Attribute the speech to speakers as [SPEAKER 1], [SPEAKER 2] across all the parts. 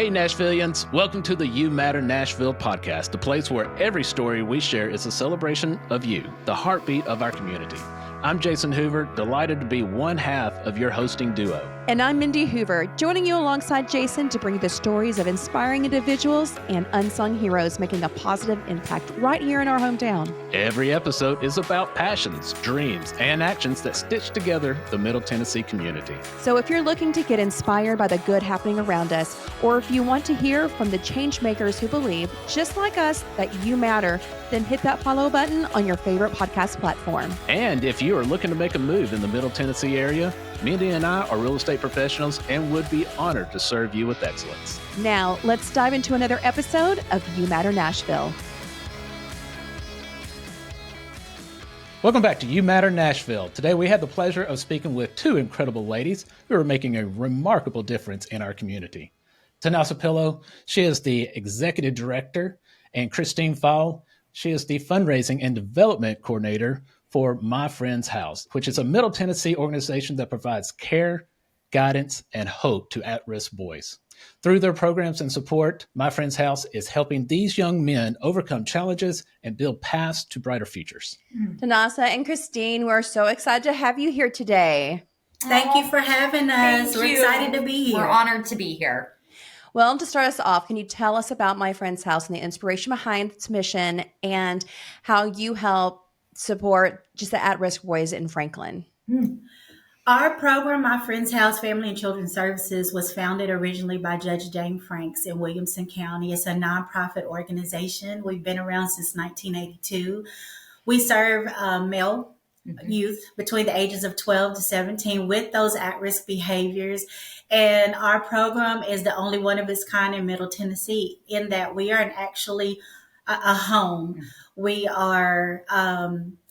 [SPEAKER 1] Hey, Nashvillians. Welcome to the You Matter Nashville podcast, the place where every story we share is a celebration of you, the heartbeat of our community. I'm Jason Hoover, delighted to be one half of your hosting duo.
[SPEAKER 2] And I'm Mindy Hoover, joining you alongside Jason to bring you the stories of inspiring individuals and unsung heroes making a positive impact right here in our hometown.
[SPEAKER 1] Every episode is about passions, dreams, and actions that stitch together the Middle Tennessee community.
[SPEAKER 2] So if you're looking to get inspired by the good happening around us, or if you want to hear from the change makers who believe, just like us, that you matter, then hit that follow button on your favorite podcast platform.
[SPEAKER 1] And if you are looking to make a move in the Middle Tennessee area, Mindy and I are real estate professionals and would be honored to serve you with excellence.
[SPEAKER 2] Now, let's dive into another episode of You Matter Nashville.
[SPEAKER 1] Welcome back to You Matter Nashville. Today we had the pleasure of speaking with two incredible ladies who are making a remarkable difference in our community. Tenasa Pillow, she is the Executive Director, and Christine Foell, she is the Fundraising and Development Coordinator for My Friend's House, which is a Middle Tennessee organization that provides care, guidance, and hope to at-risk boys. Through their programs and support, My Friend's House is helping these young men overcome challenges and build paths to brighter futures.
[SPEAKER 2] Tanassa and Christine, we're so excited to have you here today.
[SPEAKER 3] Thank you for having us. We're excited to be here.
[SPEAKER 4] We're honored to be here.
[SPEAKER 2] Well, to start us off, can you tell us about My Friend's House and the inspiration behind its mission and how you help support just the at-risk boys in Franklin?
[SPEAKER 3] Our program, My Friend's House Family and Children's Services, was founded originally by Judge Jane Franks in Williamson County. It's a nonprofit organization. We've been around since 1982. We serve male youth between the ages of 12 to 17 with those at-risk behaviors. And our program is the only one of its kind in Middle Tennessee in that we are actually a home. We are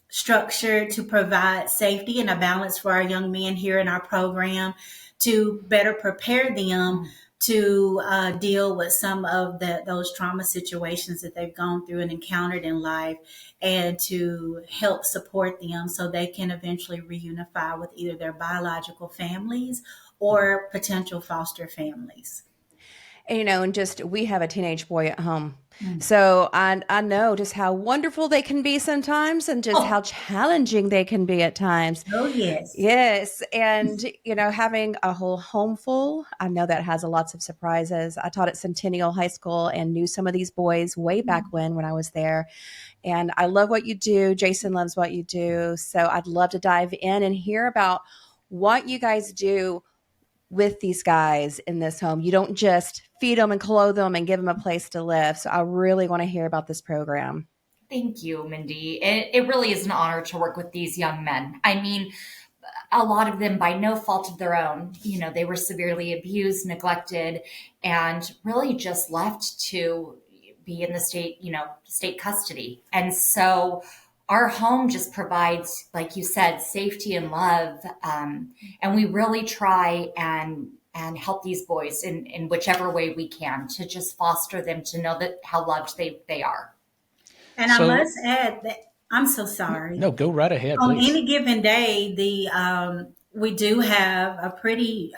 [SPEAKER 3] structured to provide safety and a balance for our young men here in our program to better prepare them to deal with some of those trauma situations that they've gone through and encountered in life, and to help support them so they can eventually reunify with either their biological families or potential foster families.
[SPEAKER 2] And, and just we have a teenage boy at home. So I know just how wonderful they can be sometimes and just how challenging they can be at times.
[SPEAKER 3] Oh, yes.
[SPEAKER 2] Yes. And, having a whole home full, I know that has lots of surprises. I taught at Centennial High School and knew some of these boys way back when I was there. And I love what you do. Jason loves what you do. So I'd love to dive in and hear about what you guys do with these guys in this home. You don't just feed them and clothe them and give them a place to live. So I really want to hear about this program.
[SPEAKER 4] Thank you, Mindy. It really is an honor to work with these young men. I mean, a lot of them by no fault of their own, they were severely abused, neglected, and really just left to be in the state custody. And so our home just provides, like you said, safety and love. And we really try and help these boys in whichever way we can to just foster them to know that how loved they are.
[SPEAKER 3] And I must add that I'm so sorry.
[SPEAKER 1] No, go right ahead,
[SPEAKER 3] On
[SPEAKER 1] please.
[SPEAKER 3] any given day, we do have a pretty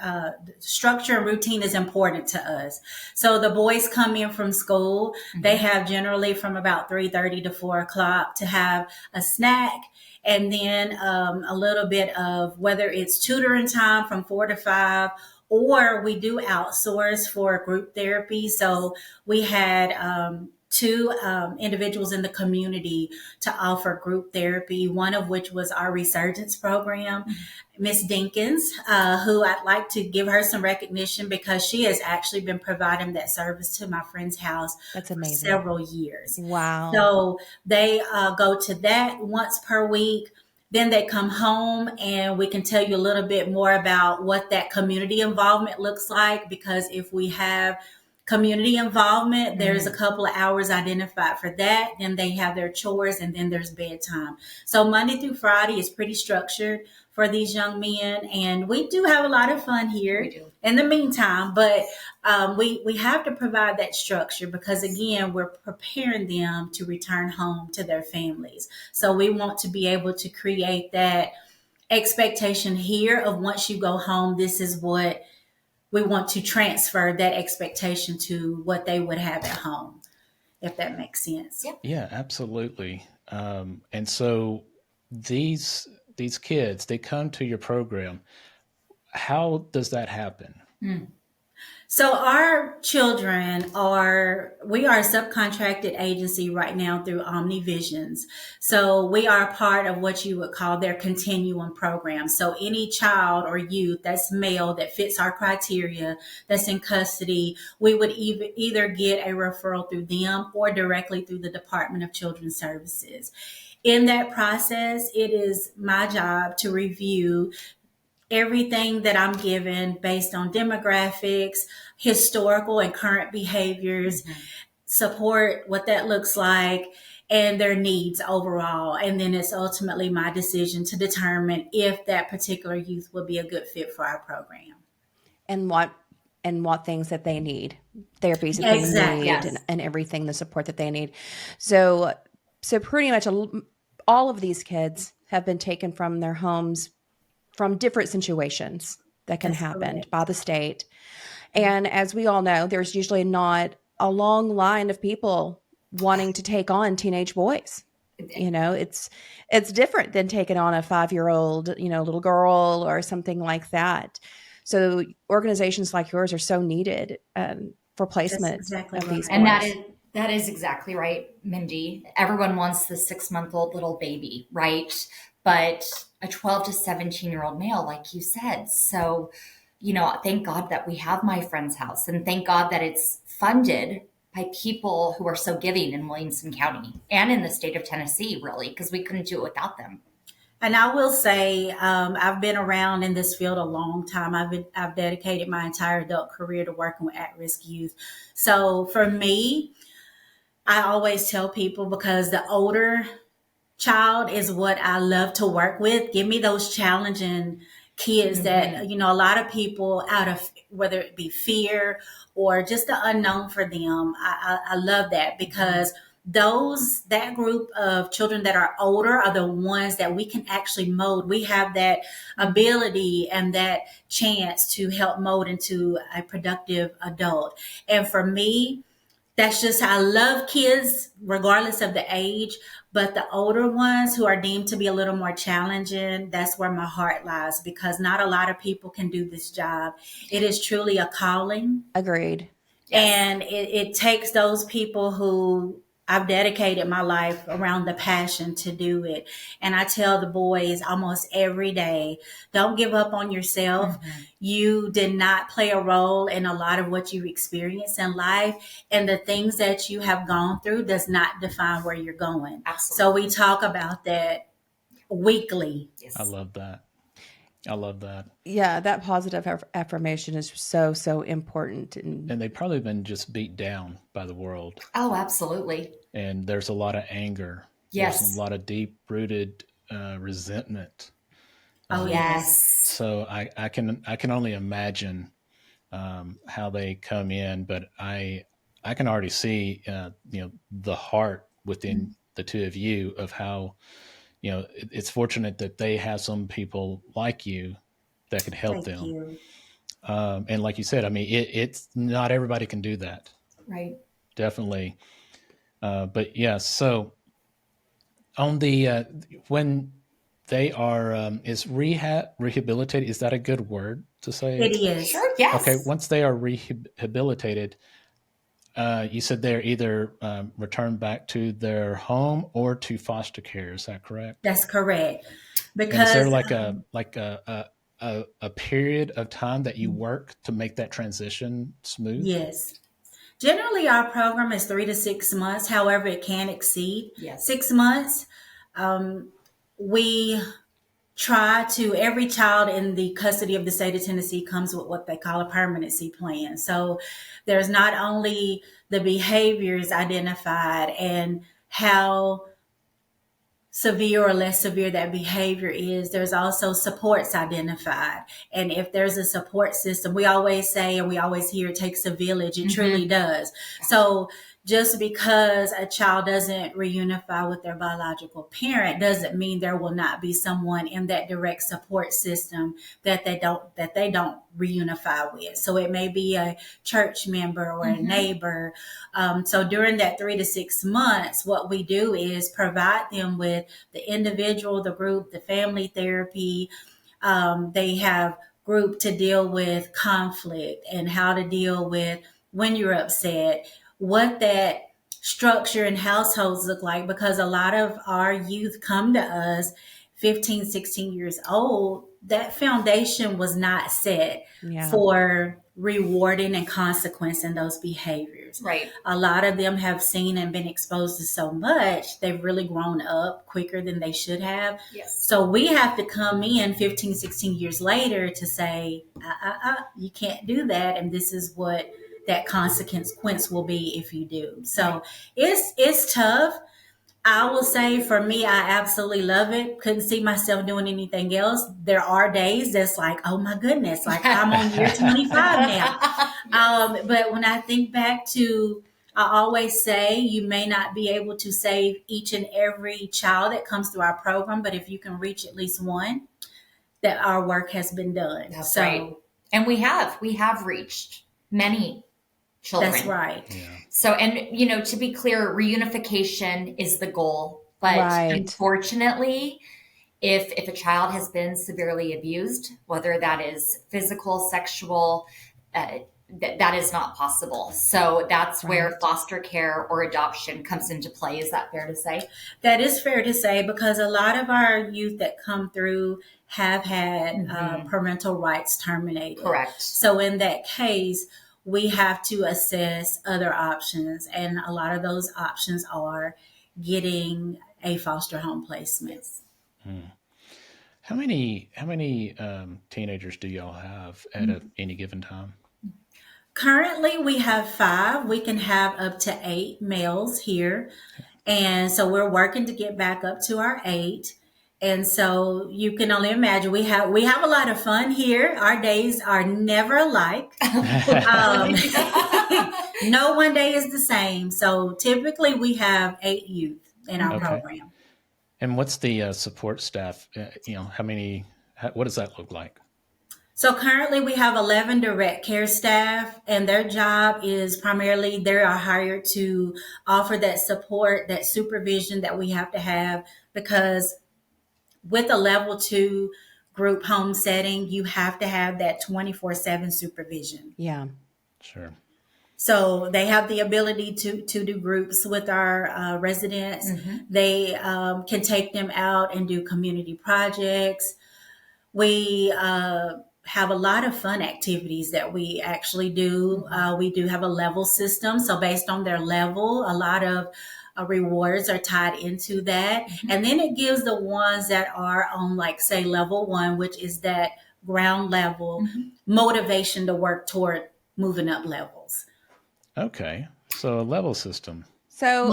[SPEAKER 3] structure and routine is important to us. So the boys come in from school. They have generally from about 3:30 to 4 o'clock to have a snack, and then a little bit of whether it's tutoring time from 4 to 5, or we do outsource for group therapy. So we had two individuals in the community to offer group therapy, one of which was our Resurgence program, Miss Dinkins, who I'd like to give her some recognition because she has actually been providing that service to My Friend's House for several years.
[SPEAKER 2] Wow.
[SPEAKER 3] So they go to that once per week. Then they come home and we can tell you a little bit more about what that community involvement looks like, because if we have community involvement, there's a couple of hours identified for that. Then they have their chores, and then there's bedtime. So Monday through Friday is pretty structured for these young men. And we do have a lot of fun here in the meantime, but we have to provide that structure because, again, we're preparing them to return home to their families. So we want to be able to create that expectation here of once you go home, this is what we want to transfer that expectation to what they would have at home, if that makes sense.
[SPEAKER 4] Yep.
[SPEAKER 1] Yeah, absolutely. And so these kids, they come to your program. How does that happen?
[SPEAKER 3] So our children we are a subcontracted agency right now through OmniVisions. So we are part of what you would call their continuum program. So any child or youth that's male that fits our criteria, that's in custody, we would either get a referral through them or directly through the Department of Children's Services. In that process, it is my job to review everything that I'm given based on demographics, historical and current behaviors, support, what that looks like, and their needs overall. And then it's ultimately my decision to determine if that particular youth will be a good fit for our program.
[SPEAKER 2] And what things that they need, therapies that they
[SPEAKER 3] Exactly.
[SPEAKER 2] need,
[SPEAKER 4] Yes.
[SPEAKER 2] and everything, the support that they need. So pretty much all of these kids have been taken from their homes from different situations that can
[SPEAKER 3] That's
[SPEAKER 2] happen
[SPEAKER 3] correct.
[SPEAKER 2] by the state. And as we all know, there's usually not a long line of people wanting to take on teenage boys. You know, it's different than taking on a 5-year-old, little girl or something like that. So organizations like yours are so needed for placement
[SPEAKER 3] exactly
[SPEAKER 2] of
[SPEAKER 3] right.
[SPEAKER 2] these boys.
[SPEAKER 4] And that is exactly right, Mindy. Everyone wants the 6-month-old little baby, right? But a 12 to 17-year-old male, like you said. So, thank God that we have My Friend's House, and thank God that it's funded by people who are so giving in Williamson County and in the state of Tennessee, really, because we couldn't do it without them.
[SPEAKER 3] And I will say, I've been around in this field a long time. I've dedicated my entire adult career to working with at-risk youth. So for me, I always tell people, because the older child is what I love to work with. Give me those challenging kids that, a lot of people, out of whether it be fear or just the unknown for them. I love that, because that group of children that are older are the ones that we can actually mold. We have that ability and that chance to help mold into a productive adult. And for me, that's just, I love kids regardless of the age, but the older ones who are deemed to be a little more challenging, that's where my heart lies, because not a lot of people can do this job. It is truly a calling.
[SPEAKER 2] Agreed.
[SPEAKER 4] Yes.
[SPEAKER 3] And it takes those people who I've dedicated my life around the passion to do it. And I tell the boys almost every day, don't give up on yourself. You did not play a role in a lot of what you experience in life. And the things that you have gone through does not define where you're going.
[SPEAKER 4] Absolutely.
[SPEAKER 3] So we talk about that weekly.
[SPEAKER 4] Yes.
[SPEAKER 1] I love that. I love that.
[SPEAKER 2] Yeah, that positive affirmation is so, so important.
[SPEAKER 1] And they've probably been just beat down by the world.
[SPEAKER 4] Oh, absolutely.
[SPEAKER 1] And there's a lot of anger.
[SPEAKER 4] Yes.
[SPEAKER 1] There's a lot of deep-rooted resentment.
[SPEAKER 3] Oh,
[SPEAKER 4] Yes.
[SPEAKER 1] So I can only imagine how they come in, but I can already see the heart within the two of you of how it's fortunate that they have some people like you that can help
[SPEAKER 3] Thank
[SPEAKER 1] them.
[SPEAKER 3] you.
[SPEAKER 1] And like you said, I mean, it's not everybody can do that.
[SPEAKER 4] Right.
[SPEAKER 1] Definitely. But yeah, so on the when they are is rehabilitated, is that a good word to say?
[SPEAKER 3] It is.
[SPEAKER 4] Sure. Yes.
[SPEAKER 1] Okay, once they are rehabilitated, you said they're either returned back to their home or to foster care. Is that correct?
[SPEAKER 3] That's correct.
[SPEAKER 1] And
[SPEAKER 3] Because
[SPEAKER 1] is there like a period of time that you work to make that transition smooth?
[SPEAKER 3] yes. Generally, our program is 3 to 6 months. However, it can exceed
[SPEAKER 4] Yes.
[SPEAKER 3] 6 months. We try to, every child in the custody of the state of Tennessee comes with what they call a permanency plan. So there's not only the behaviors identified and how severe or less severe that behavior is, there's also supports identified. And if there's a support system, we always say, and we always hear, it takes a village. It truly does. So just because a child doesn't reunify with their biological parent doesn't mean there will not be someone in that direct support system that they don't reunify with. So it may be a church member or a neighbor. So during that 3 to 6 months, what we do is provide them with the individual, the group, the family therapy. They have group to deal with conflict and how to deal with when you're upset, what that structure in households look like, because a lot of our youth come to us 15, 16 years old. That foundation was not set for rewarding and consequencing those behaviors.
[SPEAKER 4] Right.
[SPEAKER 3] A lot of them have seen and been exposed to so much, they've really grown up quicker than they should have.
[SPEAKER 4] Yes.
[SPEAKER 3] So we have to come in 15, 16 years later to say, you can't do that. And this is what that consequence will be if you do. So it's tough. I will say for me, I absolutely love it. Couldn't see myself doing anything else. There are days that's like, oh my goodness, like I'm on year 25 now. But when I think back to, I always say you may not be able to save each and every child that comes through our program, but if you can reach at least one, that our work has been done.
[SPEAKER 4] That's right. And we have reached many children.
[SPEAKER 3] That's right.
[SPEAKER 1] Yeah.
[SPEAKER 4] So, and to be clear, reunification is the goal, but unfortunately, if a child has been severely abused, whether that is physical, sexual, that is not possible. So that's where foster care or adoption comes into play. Is that fair to say?
[SPEAKER 3] That is fair to say, because a lot of our youth that come through have had parental rights terminated.
[SPEAKER 4] Correct.
[SPEAKER 3] So in that case, we have to assess other options. And a lot of those options are getting a foster home placement.
[SPEAKER 1] How many teenagers do y'all have at any given time?
[SPEAKER 3] Currently, we have 5. We can have up to 8 males here. And so we're working to get back up to our 8. And so you can only imagine we have a lot of fun here. Our days are never alike. No one day is the same. So typically we have 8 youth in our program.
[SPEAKER 1] And what's the support staff? What does that look like?
[SPEAKER 3] So currently we have 11 direct care staff, and their job is primarily they are hired to offer that support, that supervision that we have to have, because with a level 2 group home setting, you have to have that 24/7 supervision.
[SPEAKER 2] Yeah.
[SPEAKER 1] Sure.
[SPEAKER 3] So they have the ability to do groups with our residents. They can take them out and do community projects. We have a lot of fun activities that we actually do. We do have a level system. So based on their level, a lot of rewards are tied into that. And then it gives the ones that are on, like, say, level 1, which is that ground level motivation to work toward moving up levels.
[SPEAKER 1] Okay. So a level system.
[SPEAKER 2] So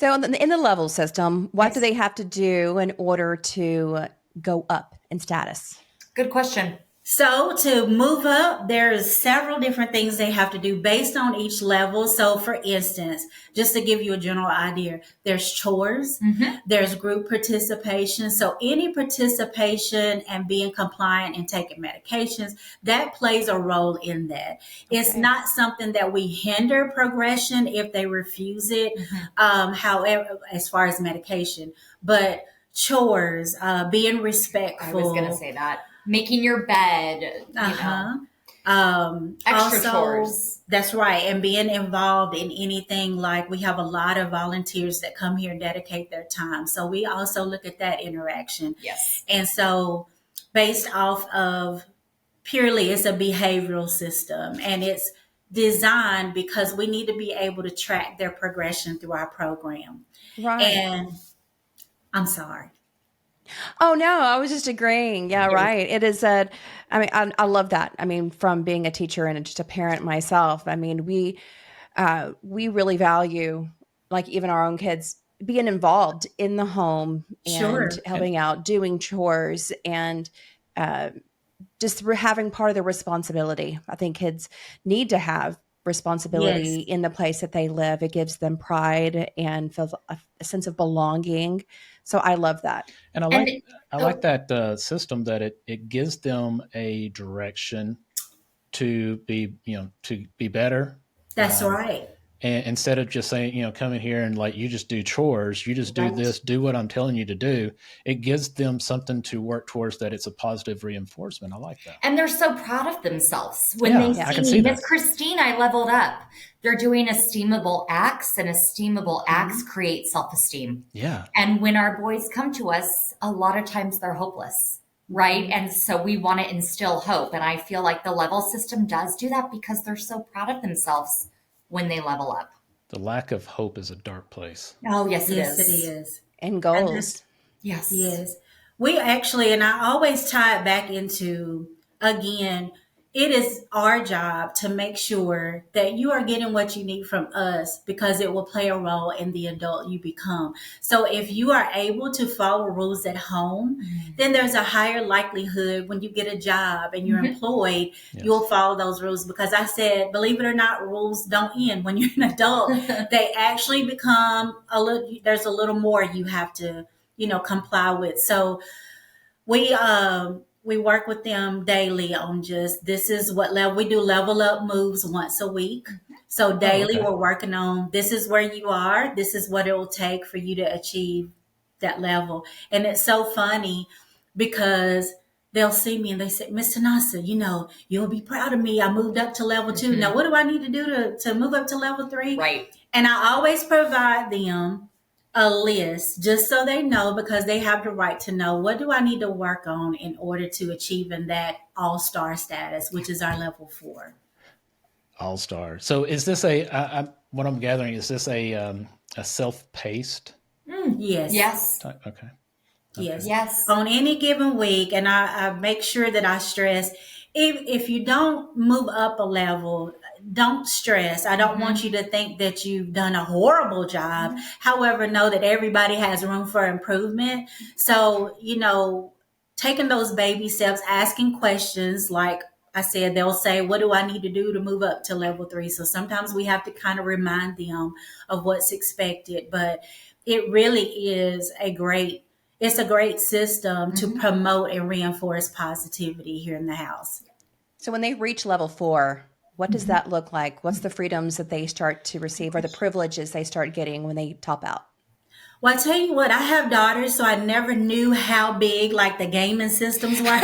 [SPEAKER 2] in the level system, what do they have to do in order to go up in status?
[SPEAKER 4] Good question.
[SPEAKER 3] So to move up, there's several different things they have to do based on each level. So for instance, just to give you a general idea, there's chores, there's group participation. So any participation and being compliant and taking medications, that plays a role in that. It's not something that we hinder progression if they refuse it. However, as far as medication, but chores, being respectful.
[SPEAKER 4] I was going to say that. Making your bed, extra
[SPEAKER 3] also,
[SPEAKER 4] chores.
[SPEAKER 3] That's right. And being involved in anything, like we have a lot of volunteers that come here and dedicate their time. So we also look at that interaction.
[SPEAKER 4] Yes.
[SPEAKER 3] And so based off of purely, it's a behavioral system, and it's designed because we need to be able to track their progression through our program.
[SPEAKER 2] Right.
[SPEAKER 3] And I'm sorry.
[SPEAKER 2] Oh, no, I was just agreeing. Yeah, right. It is I love that. I mean, from being a teacher and just a parent myself, I mean, we really value, like, even our own kids being involved in the home and helping out, doing chores, and just having part of the responsibility. I think kids need to have responsibility
[SPEAKER 3] Yes.
[SPEAKER 2] in the place that they live. It gives them pride and feels a sense of belonging. So I love that.
[SPEAKER 1] And
[SPEAKER 4] And
[SPEAKER 1] I like that system that it gives them a direction to be, to be better.
[SPEAKER 3] That's right.
[SPEAKER 1] And instead of just saying, come in here and like you just do chores, you just do
[SPEAKER 3] Right.
[SPEAKER 1] this, do what I'm telling you to do. It gives them something to work towards, that it's a positive reinforcement. I like that.
[SPEAKER 4] And they're so proud of themselves when
[SPEAKER 1] Yeah,
[SPEAKER 4] they
[SPEAKER 1] I can
[SPEAKER 4] see
[SPEAKER 1] see
[SPEAKER 4] Miss
[SPEAKER 1] that.
[SPEAKER 4] Christine, I leveled up. They're doing esteemable acts, and esteemable acts create self-esteem.
[SPEAKER 1] Yeah.
[SPEAKER 4] And when our boys come to us, a lot of times they're hopeless, right? And so we want to instill hope. And I feel like the level system does do that because they're so proud of themselves when they level up.
[SPEAKER 1] The lack of hope is a dark place.
[SPEAKER 4] Oh, yes, it
[SPEAKER 3] Yes,
[SPEAKER 4] is.
[SPEAKER 3] it is.
[SPEAKER 2] And
[SPEAKER 3] And
[SPEAKER 2] goals.
[SPEAKER 4] Yes.
[SPEAKER 3] yes. We actually, and I always tie it back into, again, it is our job to make sure that you are getting what you need from us, because it will play a role in the adult you become. So if you are able to follow rules at home, then there's a higher likelihood when you get a job and you're employed,
[SPEAKER 1] Yes.
[SPEAKER 3] you'll follow those rules. Because I said, believe it or not, rules don't end when you're an adult. They actually become there's a little more you have to, comply with. So we work with them daily on just, this is what level we do. Level up moves once a week. So daily
[SPEAKER 1] okay.
[SPEAKER 3] we're working on, this is where you are, this is what it will take for you to achieve that level. And it's so funny because they'll see me and they say, Miss Tanassa, you'll be proud of me, I moved up to level 2. Now what do I need to do to move up to level 3?
[SPEAKER 4] Right.
[SPEAKER 3] And I always provide them a list just so they know, because they have the right to know, what do I need to work on in order to achieving that all-star status, which is our level 4.
[SPEAKER 1] All-star. So is this what I'm gathering, is this a self-paced
[SPEAKER 3] Yes.
[SPEAKER 4] Yes.
[SPEAKER 1] type? Okay.
[SPEAKER 3] Yes.
[SPEAKER 4] Yes.
[SPEAKER 3] On any given week, and I make sure that I stress, if you don't move up a level, don't stress. I don't want you to think that you've done a horrible job. However, know that everybody has room for improvement. So, taking those baby steps, asking questions, like I said, they'll say, what do I need to do to move up to level 3? So sometimes we have to kind of remind them of what's expected, but it really is it's a great system to promote and reinforce positivity here in the house.
[SPEAKER 2] So when they reach level 4, what does that look like? What's the freedoms that they start to receive, or the privileges they start getting when they top out?
[SPEAKER 3] Well, I tell you what, I have daughters, so I never knew how big like the gaming systems were.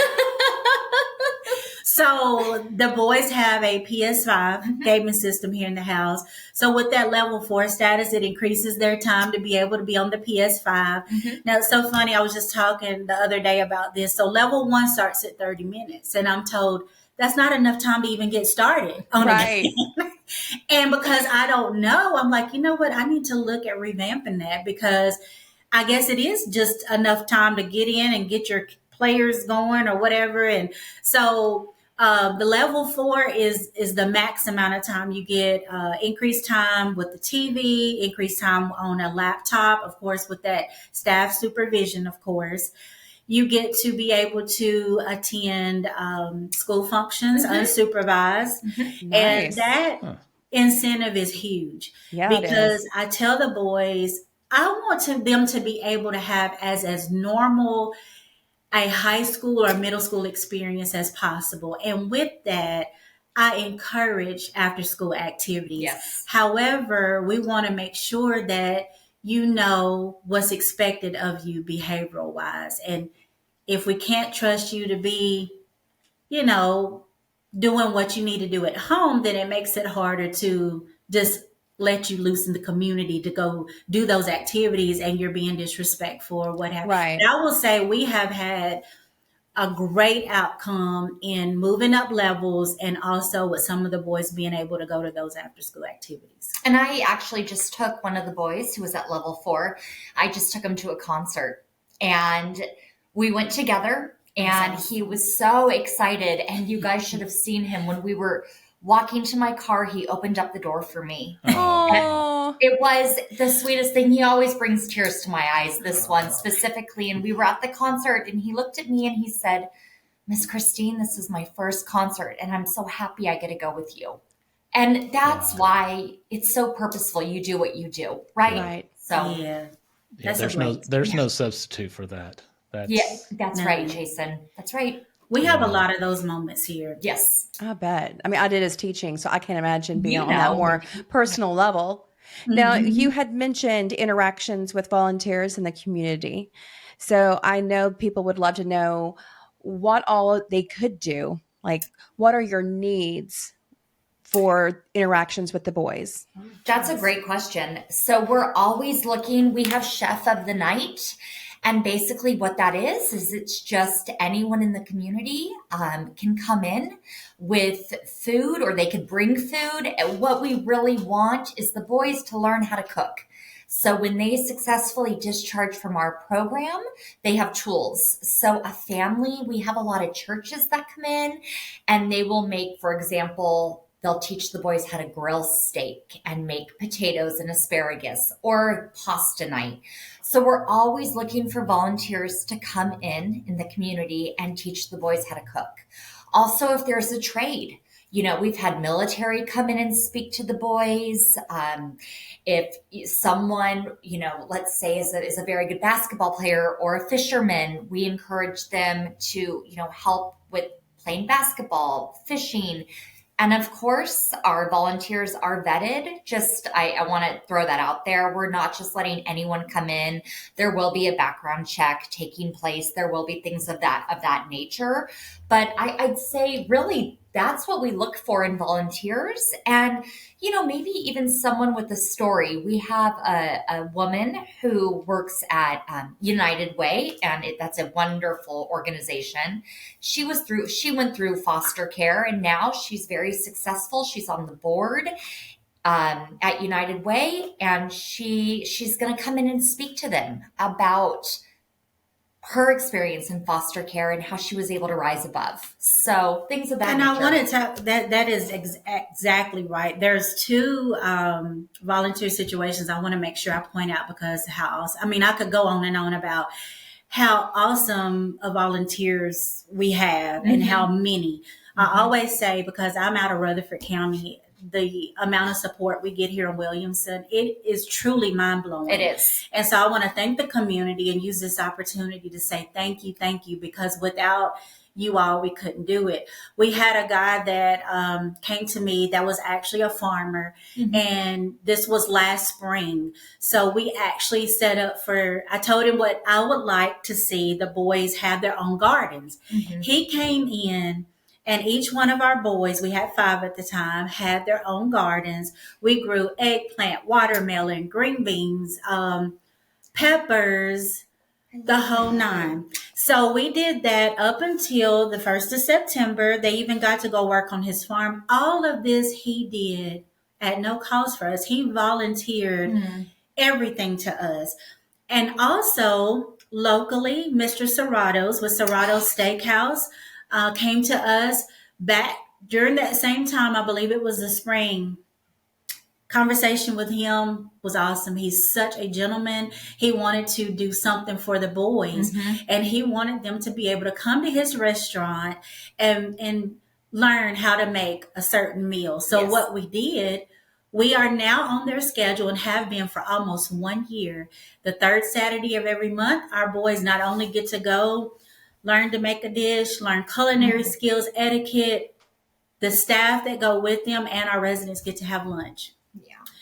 [SPEAKER 3] So the boys have a PS5 gaming system here in the house. So with that level 4 status, it increases their time to be able to be on the PS5. Now, it's so funny. I was just talking the other day about this. So level 1 starts at 30 minutes, and I'm told that's not enough time to even get started on a game. And because I don't know, I'm like, you know what? I need to look at revamping that, because I guess it is just enough time to get in and get your players going or whatever. And so the level 4 is the max amount of time you get. Increased time with the TV, increased time on a laptop, of course, with that staff supervision, of course. You get to be able to attend school functions unsupervised. And
[SPEAKER 2] Nice.
[SPEAKER 3] that incentive is huge,
[SPEAKER 2] Yeah, it
[SPEAKER 3] because
[SPEAKER 2] is.
[SPEAKER 3] I tell the boys, I want them to be able to have as normal a high school or middle school experience as possible. And with that, I encourage after school activities.
[SPEAKER 4] Yes.
[SPEAKER 3] However, we want to make sure that you know what's expected of you behavioral wise. And if we can't trust you to be, doing what you need to do at home, then it makes it harder to just let you loose in the community to go do those activities, and you're being disrespectful or what have you.
[SPEAKER 2] Right.
[SPEAKER 3] But I will say we have had a great outcome in moving up levels, and also with some of the boys being able to go to those after school activities.
[SPEAKER 4] And I actually just took one of the boys who was at level 4. I just took him to a concert, and we went together, and he was so excited. And you guys should have seen him when we were walking to my car. He opened up the door for me.
[SPEAKER 2] Oh,
[SPEAKER 4] It was the sweetest thing. He always brings tears to my eyes, this one specifically. And we were at the concert, and he looked at me and he said, Miss Christine, this is my first concert, and I'm so happy I get to go with you. And that's
[SPEAKER 1] Wow.
[SPEAKER 4] why it's so purposeful. You do what you do, right?
[SPEAKER 2] Right.
[SPEAKER 4] So,
[SPEAKER 3] Yeah,
[SPEAKER 1] Yeah,
[SPEAKER 3] that's a great.
[SPEAKER 1] there's no substitute for that.
[SPEAKER 4] yeah,
[SPEAKER 1] That's
[SPEAKER 4] that's right,
[SPEAKER 3] No,
[SPEAKER 4] Jason. That's right.
[SPEAKER 3] we have a
[SPEAKER 1] yeah.
[SPEAKER 3] lot of those moments here.
[SPEAKER 4] Yes.
[SPEAKER 2] I bet. I mean, I did his teaching, so I can't imagine being
[SPEAKER 4] You
[SPEAKER 2] on that
[SPEAKER 4] know.
[SPEAKER 2] more personal level. Now, you
[SPEAKER 3] Hmm.
[SPEAKER 2] had mentioned interactions with volunteers in the community. So I know people would love to know what all they could do. Like, what are your needs for interactions with the boys?
[SPEAKER 4] That's a great question. So we're always looking, we have chef of the night. And basically what that is it's just anyone in the community can come in with food or they could bring food. And what we really want is the boys to learn how to cook. So when they successfully discharge from our program, they have tools. So a family, we have a lot of churches that come in and they will make, for example, they'll teach the boys how to grill steak and make potatoes and asparagus or pasta night. So we're always looking for volunteers to come in the community and teach the boys how to cook. Also, if there's a trade, we've had military come in and speak to the boys. If someone, let's say is a very good basketball player or a fisherman, we encourage them to, help with playing basketball, fishing. And of course, our volunteers are vetted. Just, I want to throw that out there. We're not just letting anyone come in. There will be a background check taking place. There will be things of that nature. But I'd say really that's what we look for in volunteers. And, maybe even someone with a story. We have a woman who works at United Way, and that's a wonderful organization. She went through foster care and now she's very successful. She's on the board at United Way, and she's going to come in and speak to them about her experience in foster care and how she was able to rise above. So things of that
[SPEAKER 3] And
[SPEAKER 4] nature.
[SPEAKER 3] I want to tell that is exactly right. There's two volunteer situations I want to make sure I point out because I could go on and on about how awesome of volunteers we have and how many. I always say, because I'm out of Rutherford County, the amount of support we get here in Williamson, it is truly mind blowing.
[SPEAKER 4] It is.
[SPEAKER 3] And so I want to thank the community and use this opportunity to say thank you, because without you all, we couldn't do it. We had a guy that came to me that was actually a farmer, and this was last spring. So we actually set up I told him what I would like to see the boys have their own gardens. He came in, and each one of our boys, we had 5 at the time, had their own gardens. We grew eggplant, watermelon, green beans, peppers, the whole 9. So we did that up until the 1st of September. They even got to go work on his farm. All of this he did at no cost for us. He volunteered everything to us. And also locally, Mr. Serrato's with Serrato's Steakhouse came to us back during that same time. I believe it was the spring. Conversation with him was awesome. He's such a gentleman. He wanted to do something for the boys, and he wanted them to be able to come to his restaurant and learn how to make a certain meal. So what we did, we are now on their schedule and have been for almost 1 year. The 3rd Saturday of every month, our boys not only get to go learn to make a dish, learn culinary skills, etiquette, the staff that go with them and our residents get to have lunch.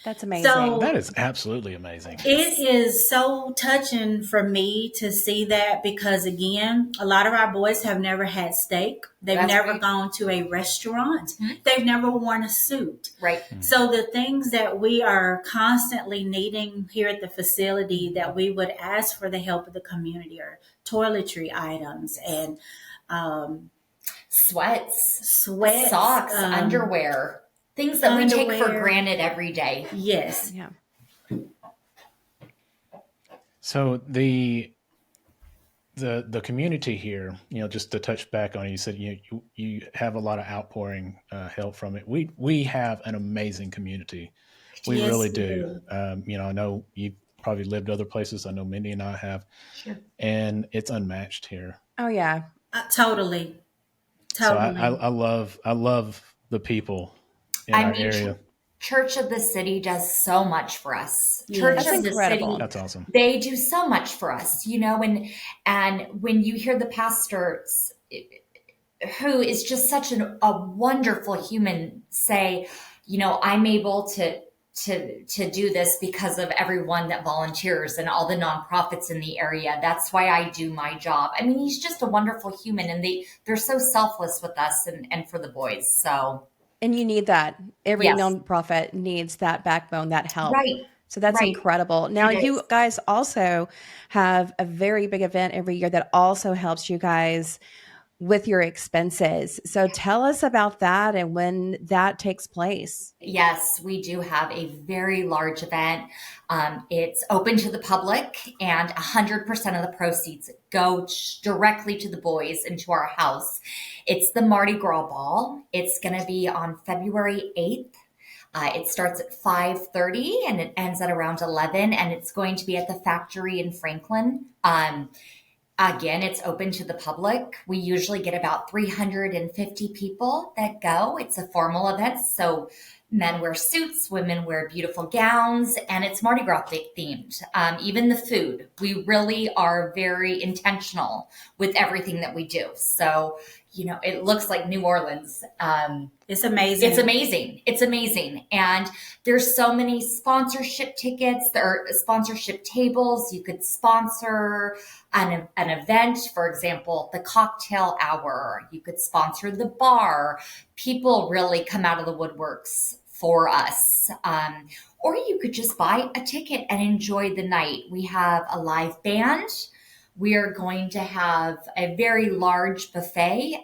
[SPEAKER 2] That's amazing.
[SPEAKER 3] So
[SPEAKER 1] That is absolutely amazing.
[SPEAKER 3] it is so touching for me to see that, because again, a lot of our boys have never had steak. They've never gone to a restaurant. They've never worn a suit.
[SPEAKER 4] Right.
[SPEAKER 3] So the things that we are constantly needing here at the facility that we would ask for the help of the community are toiletry items and
[SPEAKER 4] Sweats,
[SPEAKER 3] socks,
[SPEAKER 4] underwear. Things that we take for
[SPEAKER 3] underwear.
[SPEAKER 4] granted every day.
[SPEAKER 3] Yes.
[SPEAKER 2] Yeah.
[SPEAKER 1] So the community here, just to touch back on it, you said you have a lot of outpouring help from it. We have an amazing community. We
[SPEAKER 3] Yes,
[SPEAKER 1] really
[SPEAKER 3] we
[SPEAKER 1] do. I know you probably lived other places. I know Mindy and I have, and it's unmatched here.
[SPEAKER 2] Oh yeah.
[SPEAKER 3] Totally.
[SPEAKER 1] So I love the people in
[SPEAKER 4] I
[SPEAKER 1] our
[SPEAKER 4] mean,
[SPEAKER 1] area.
[SPEAKER 4] Church of the City does so much for us.
[SPEAKER 3] Yeah.
[SPEAKER 4] Church
[SPEAKER 2] That's
[SPEAKER 4] of the
[SPEAKER 2] incredible.
[SPEAKER 4] City,
[SPEAKER 1] That's awesome.
[SPEAKER 4] they do so much for us, and when you hear the pastors who is just such a wonderful human say, I'm able to do this because of everyone that volunteers and all the nonprofits in the area. That's why I do my job. I mean, he's just a wonderful human, and they're so selfless with us and for the boys. So
[SPEAKER 2] And you need that. Every
[SPEAKER 4] yes,
[SPEAKER 2] nonprofit needs that backbone, that help.
[SPEAKER 4] right,
[SPEAKER 2] So that's
[SPEAKER 4] right.
[SPEAKER 2] incredible. Now,
[SPEAKER 4] It
[SPEAKER 2] you
[SPEAKER 4] is.
[SPEAKER 2] guys also have a very big event every year that also helps you guys with your expenses. So tell us about that and when that takes place.
[SPEAKER 4] Yes, we do have a very large event. It's open to the public, and 100% of the proceeds go directly to the boys and to our house. It's the Mardi Gras Ball. It's going to be on February 8th. It starts at 5:30 and it ends at around 11, and it's going to be at the factory in Franklin. Again, it's open to the public. We usually get about 350 people that go. It's a formal event, so men wear suits, women wear beautiful gowns, and it's Mardi Gras themed. Even the food, we really are very intentional with everything that we do. So, it looks like New Orleans.
[SPEAKER 3] It's amazing.
[SPEAKER 4] It's amazing. It's amazing. And there's so many sponsorship tickets. There are sponsorship tables. You could sponsor an event, for example, the cocktail hour. You could sponsor the bar. People really come out of the woodworks for us. Or you could just buy a ticket and enjoy the night. We have a live band. We are going to have a very large buffet.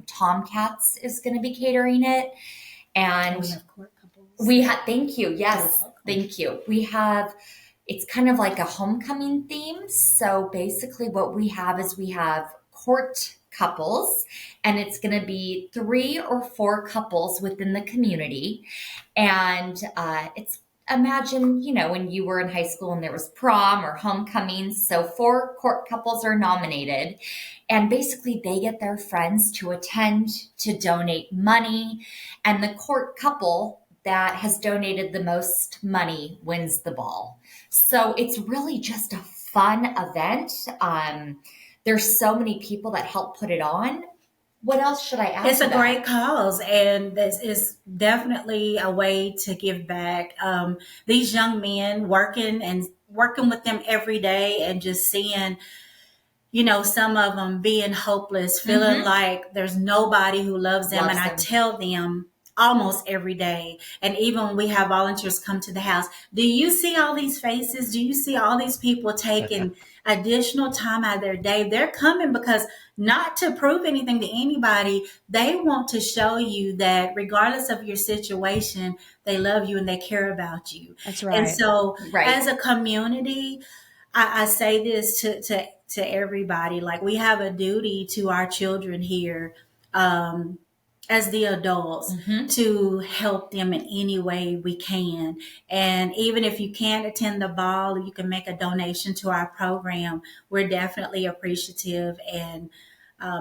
[SPEAKER 4] Tomcats is going to be catering it. And
[SPEAKER 3] We have court couples.
[SPEAKER 4] thank you. Yes, thank you. It's kind of like a homecoming theme. So basically what we have is we have court couples, and it's going to be 3 or 4 couples within the community. And imagine, when you were in high school and there was prom or homecoming. So 4 court couples are nominated, and basically they get their friends to attend, to donate money, and the court couple that has donated the most money wins the ball. So it's really just a fun event. There's so many people that help put it on. What else should I add?
[SPEAKER 3] It's
[SPEAKER 4] to
[SPEAKER 3] a
[SPEAKER 4] that?
[SPEAKER 3] great cause, and this is definitely a way to give back. These young men working with them every day, and just seeing, some of them being hopeless, feeling like there's nobody who loves them. And I tell them almost every day, and even when we have volunteers come to the house, do you see all these faces? Do you see all these people taking additional time out of their day? They're coming because, not to prove anything to anybody, they want to show you that regardless of your situation, they love you and they care about you.
[SPEAKER 2] That's right.
[SPEAKER 3] And so
[SPEAKER 4] Right.
[SPEAKER 3] as a community, I say this to everybody, like, we have a duty to our children here, as the adults, to help them in any way we can. And even if you can't attend the ball, you can make a donation to our program. We're definitely appreciative, and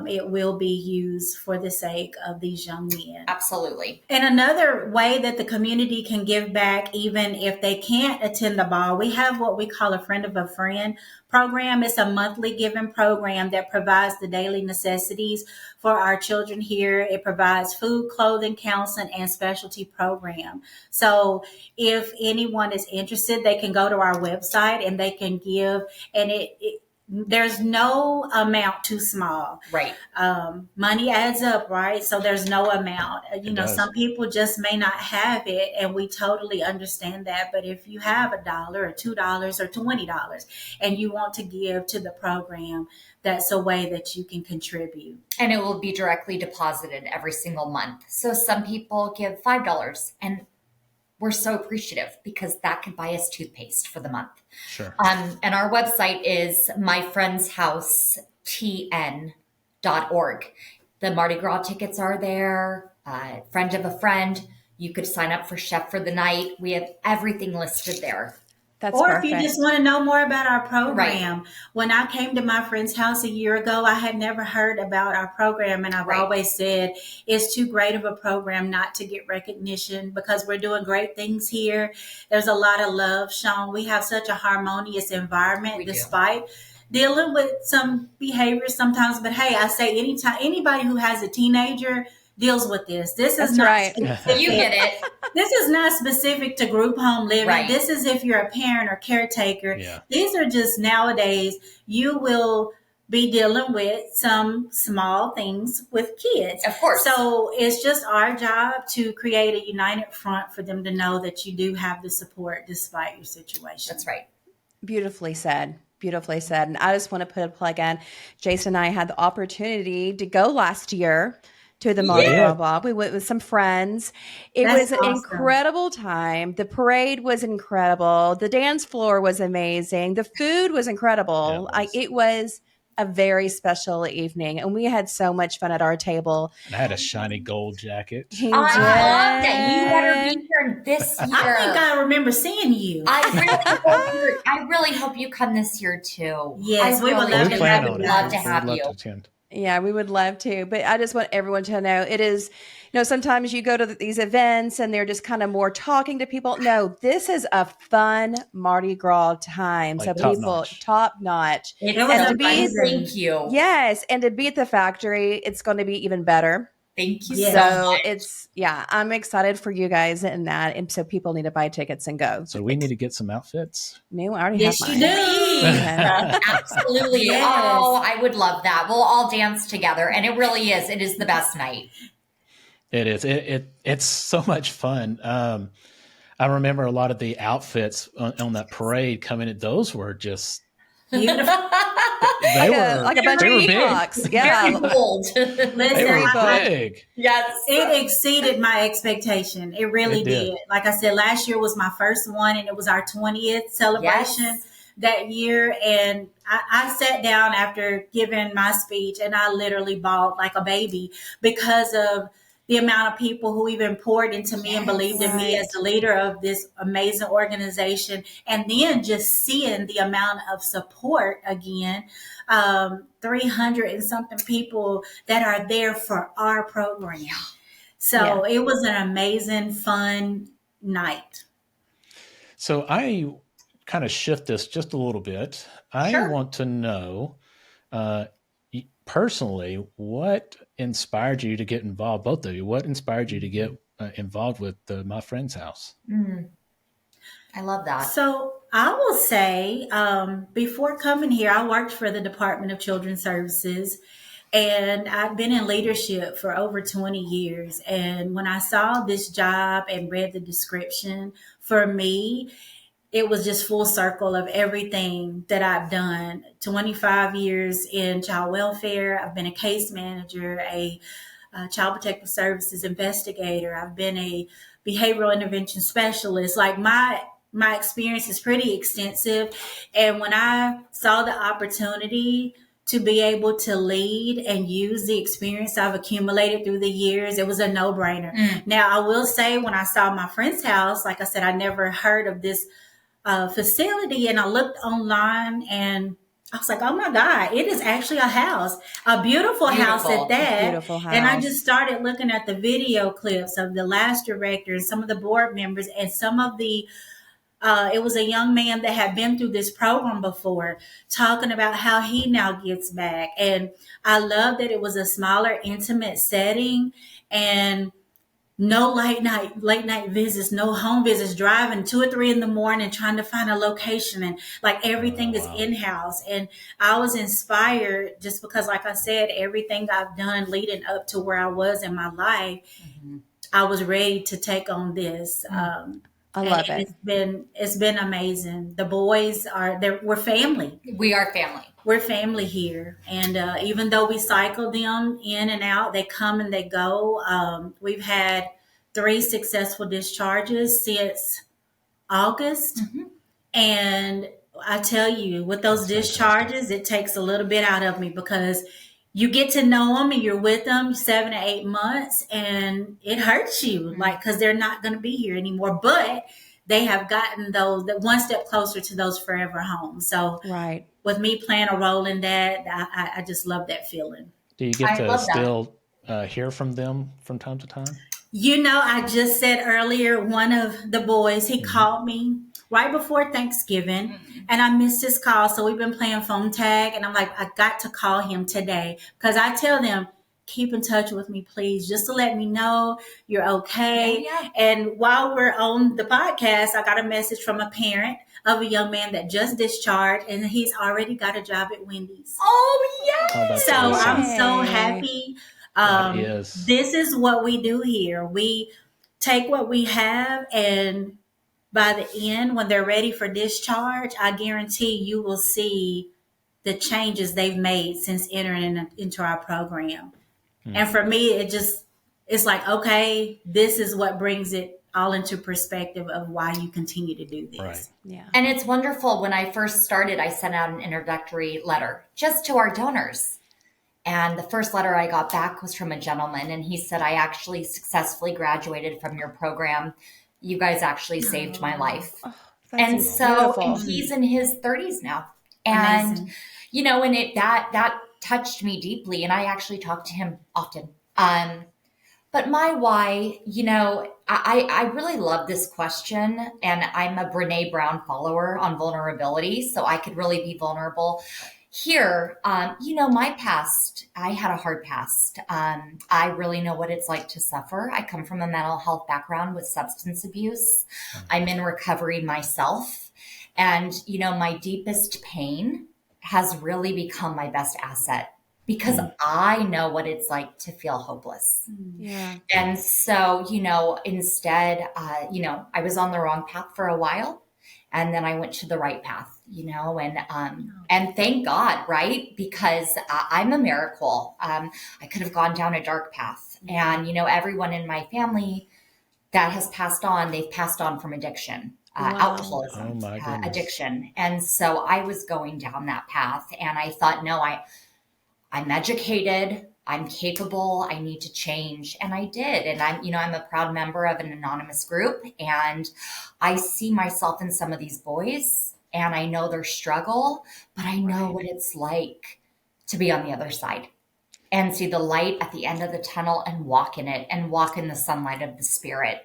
[SPEAKER 3] it will be used for the sake of these young men.
[SPEAKER 4] Absolutely.
[SPEAKER 3] And another way that the community can give back, even if they can't attend the ball, we have what we call a friend of a friend program. It's a monthly giving program that provides the daily necessities for our children here. It provides food, clothing, counseling, and specialty program. So if anyone is interested, they can go to our website and they can give, and there's no amount too small.
[SPEAKER 4] Right.
[SPEAKER 3] Money adds up, right? So there's no amount.
[SPEAKER 1] does.
[SPEAKER 3] Some people just may not have it, and we totally understand that. But if you have $1 or $2 or $20 and you want to give to the program, that's a way that you can contribute.
[SPEAKER 4] And it will be directly deposited every single month. So some people give $5, and we're so appreciative because that could buy us toothpaste for the month.
[SPEAKER 1] Sure.
[SPEAKER 4] And our website is myfriendshousetn.org. The Mardi Gras tickets are there. Friend of a friend. You could sign up for Chef for the Night. We have everything listed there.
[SPEAKER 2] That's
[SPEAKER 3] Or if
[SPEAKER 2] perfect.
[SPEAKER 3] you just want to know more about our program, when I came to my friend's house a year ago, I had never heard about our program. And I've always said it's too great of a program not to get recognition because we're doing great things here. There's a lot of love shown. We have such a harmonious environment despite dealing with some behaviors sometimes. But hey, I say anytime, anybody who has a teenager deals with this. This is not specific.
[SPEAKER 4] You get it.
[SPEAKER 3] This is not specific to group home living.
[SPEAKER 4] Right.
[SPEAKER 3] This is if you're a parent or caretaker.
[SPEAKER 1] Yeah.
[SPEAKER 3] These are just nowadays, you will be dealing with some small things with kids.
[SPEAKER 4] Of course.
[SPEAKER 3] So it's just our job to create a united front for them to know that you do have the support despite your situation.
[SPEAKER 4] That's right.
[SPEAKER 2] Beautifully said. Beautifully said. And I just want to put a plug in. Jason and I had the opportunity to go last year to the Mardi Gras Ball. We went with some friends. It was an incredible time. The parade was incredible. The dance floor was amazing. The food was incredible. It was a very special evening, and we had so much fun at our table.
[SPEAKER 1] And I had a shiny gold jacket.
[SPEAKER 2] He
[SPEAKER 4] I love that. You better be here this year.
[SPEAKER 3] I think I remember seeing you.
[SPEAKER 4] I really hope you come this year too.
[SPEAKER 3] Yes, we would love to have you.
[SPEAKER 2] Yeah, we would love to. But I just want everyone to know it is, sometimes you go to these events and they're just kind of more talking to people. No, this is a fun Mardi Gras time. So people, top notch.
[SPEAKER 3] It was amazing.
[SPEAKER 4] Thank you.
[SPEAKER 2] Yes. And to be at the factory, it's going to be even better.
[SPEAKER 4] Thank you
[SPEAKER 2] so much. I'm excited for you guys and that. And so people need to buy tickets and go.
[SPEAKER 1] So we need to get some outfits.
[SPEAKER 2] No, I already have mine.
[SPEAKER 3] Yes, you do.
[SPEAKER 4] Absolutely.
[SPEAKER 3] Yes.
[SPEAKER 4] Oh, I would love that. We'll all dance together. And it really is. It is the best night.
[SPEAKER 1] It is. It's so much fun. I remember a lot of the outfits on that parade coming in. Those were just
[SPEAKER 3] beautiful.
[SPEAKER 1] They were
[SPEAKER 2] like a bunch of epochs. Yeah.
[SPEAKER 4] Very bold.
[SPEAKER 1] Very big.
[SPEAKER 4] Yes.
[SPEAKER 3] It exceeded my expectation. It really did. Like I said, last year was my first one, and it was our 20th celebration that year. And I sat down after giving my speech, and I literally bawled like a baby because of the amount of people who even poured into me and believed in me as the leader of this amazing organization. And then just seeing the amount of support again, 300 and something people that are there for our program. So it was an amazing, fun night.
[SPEAKER 1] So I kind of shift this just a little bit. I want to know, personally, what inspired you to get involved, both of you? What inspired you to get involved with My Friend's House?
[SPEAKER 4] I love that.
[SPEAKER 3] So I will say, before coming here, I worked for the Department of Children's Services, and I've been in leadership for over 20 years. And when I saw this job and read the description, for me, it was just full circle of everything that I've done. 25 years in child welfare. I've been a case manager, a child protective services investigator. I've been a behavioral intervention specialist. Like my experience is pretty extensive. And when I saw the opportunity to be able to lead and use the experience I've accumulated through the years, it was a no-brainer. Now, I will say when I saw My Friend's House, like I said, I never heard of this facility, and I looked online and I was like, oh my God, it is actually a house, a beautiful house at that.
[SPEAKER 2] Beautiful house.
[SPEAKER 3] And I just started looking at the video clips of the last director and some of the board members and some of the it was a young man that had been through this program before, talking about how he now gives back. And I love that it was a smaller, intimate setting, and no late night visits, no home visits, driving 2 or 3 in the morning, trying to find a location, and like everything is in-house. And I was inspired just because, like I said, everything I've done leading up to where I was in my life, I was ready to take on this.
[SPEAKER 2] I love it.
[SPEAKER 3] It's been amazing. The boys we're family.
[SPEAKER 4] We are family.
[SPEAKER 3] We're family here. And even though we cycle them in and out, they come and they go. We've had 3 successful discharges since August. And I tell you, with those discharges, it takes a little bit out of me because you get to know them and you're with them 7 to 8 months, and it hurts you, like, because they're not going to be here anymore. But they have gotten those that one step closer to those forever homes. So
[SPEAKER 2] Right.
[SPEAKER 3] with me playing a role in that, I just love that feeling.
[SPEAKER 1] Do you get
[SPEAKER 4] I
[SPEAKER 1] to
[SPEAKER 4] love that.
[SPEAKER 1] still hear from them from time to time?
[SPEAKER 3] You know, I just said earlier, one of the boys, he called me right before Thanksgiving and I missed his call. So we've been playing phone tag and I'm like, I got to call him today because I tell them, keep in touch with me, please, just to let me know you're okay.
[SPEAKER 4] Yeah.
[SPEAKER 3] And while we're on the podcast, I got a message from a parent of a young man that just discharged and he's already got a job at Wendy's.
[SPEAKER 4] Oh, yes.
[SPEAKER 1] Oh, that's
[SPEAKER 3] So
[SPEAKER 1] awesome.
[SPEAKER 3] I'm so
[SPEAKER 2] Yay.
[SPEAKER 3] happy.
[SPEAKER 1] That is.
[SPEAKER 3] This is what we do here. We take what we have, and by the end, when they're ready for discharge, I guarantee you will see the changes they've made since entering into our program. And for me, it's like, okay, this is what brings it all into perspective of why you continue to do this.
[SPEAKER 1] Right.
[SPEAKER 2] Yeah.
[SPEAKER 4] And it's wonderful. When I first started, I sent out an introductory letter just to our donors. And the first letter I got back was from a gentleman, and he said, I actually successfully graduated from your program. You guys actually saved my life.
[SPEAKER 2] That's
[SPEAKER 4] And so
[SPEAKER 2] beautiful.
[SPEAKER 4] and he's in his 30s now. And,
[SPEAKER 3] Amazing.
[SPEAKER 4] you know, and that touched me deeply. And I actually talk to him often. But my why, you know, I really love this question. And I'm a Brene Brown follower on vulnerability. So I could really be vulnerable. Here, you know, my past, I had a hard past. I really know what it's like to suffer. I come from a mental health background with substance abuse. I'm in recovery myself. And, you know, my deepest pain has really become my best asset because I know what it's like to feel hopeless.
[SPEAKER 2] Yeah.
[SPEAKER 4] And so, you know, instead, you know, I was on the wrong path for a while. And then I went to the right path, you know, and thank God, right? Because I'm a miracle. I could have gone down a dark path. And, you know, everyone in my family that has passed on, they've passed on from addiction, alcoholism,
[SPEAKER 1] Oh, my goodness.
[SPEAKER 4] addiction. And so I was going down that path and I thought, no, I'm educated. I'm capable. I need to change. And I did. And I'm a proud member of an anonymous group. And I see myself in some of these boys and I know their struggle, but I know what it's like to be on the other side and see the light at the end of the tunnel and walk in it and walk in the sunlight of the spirit.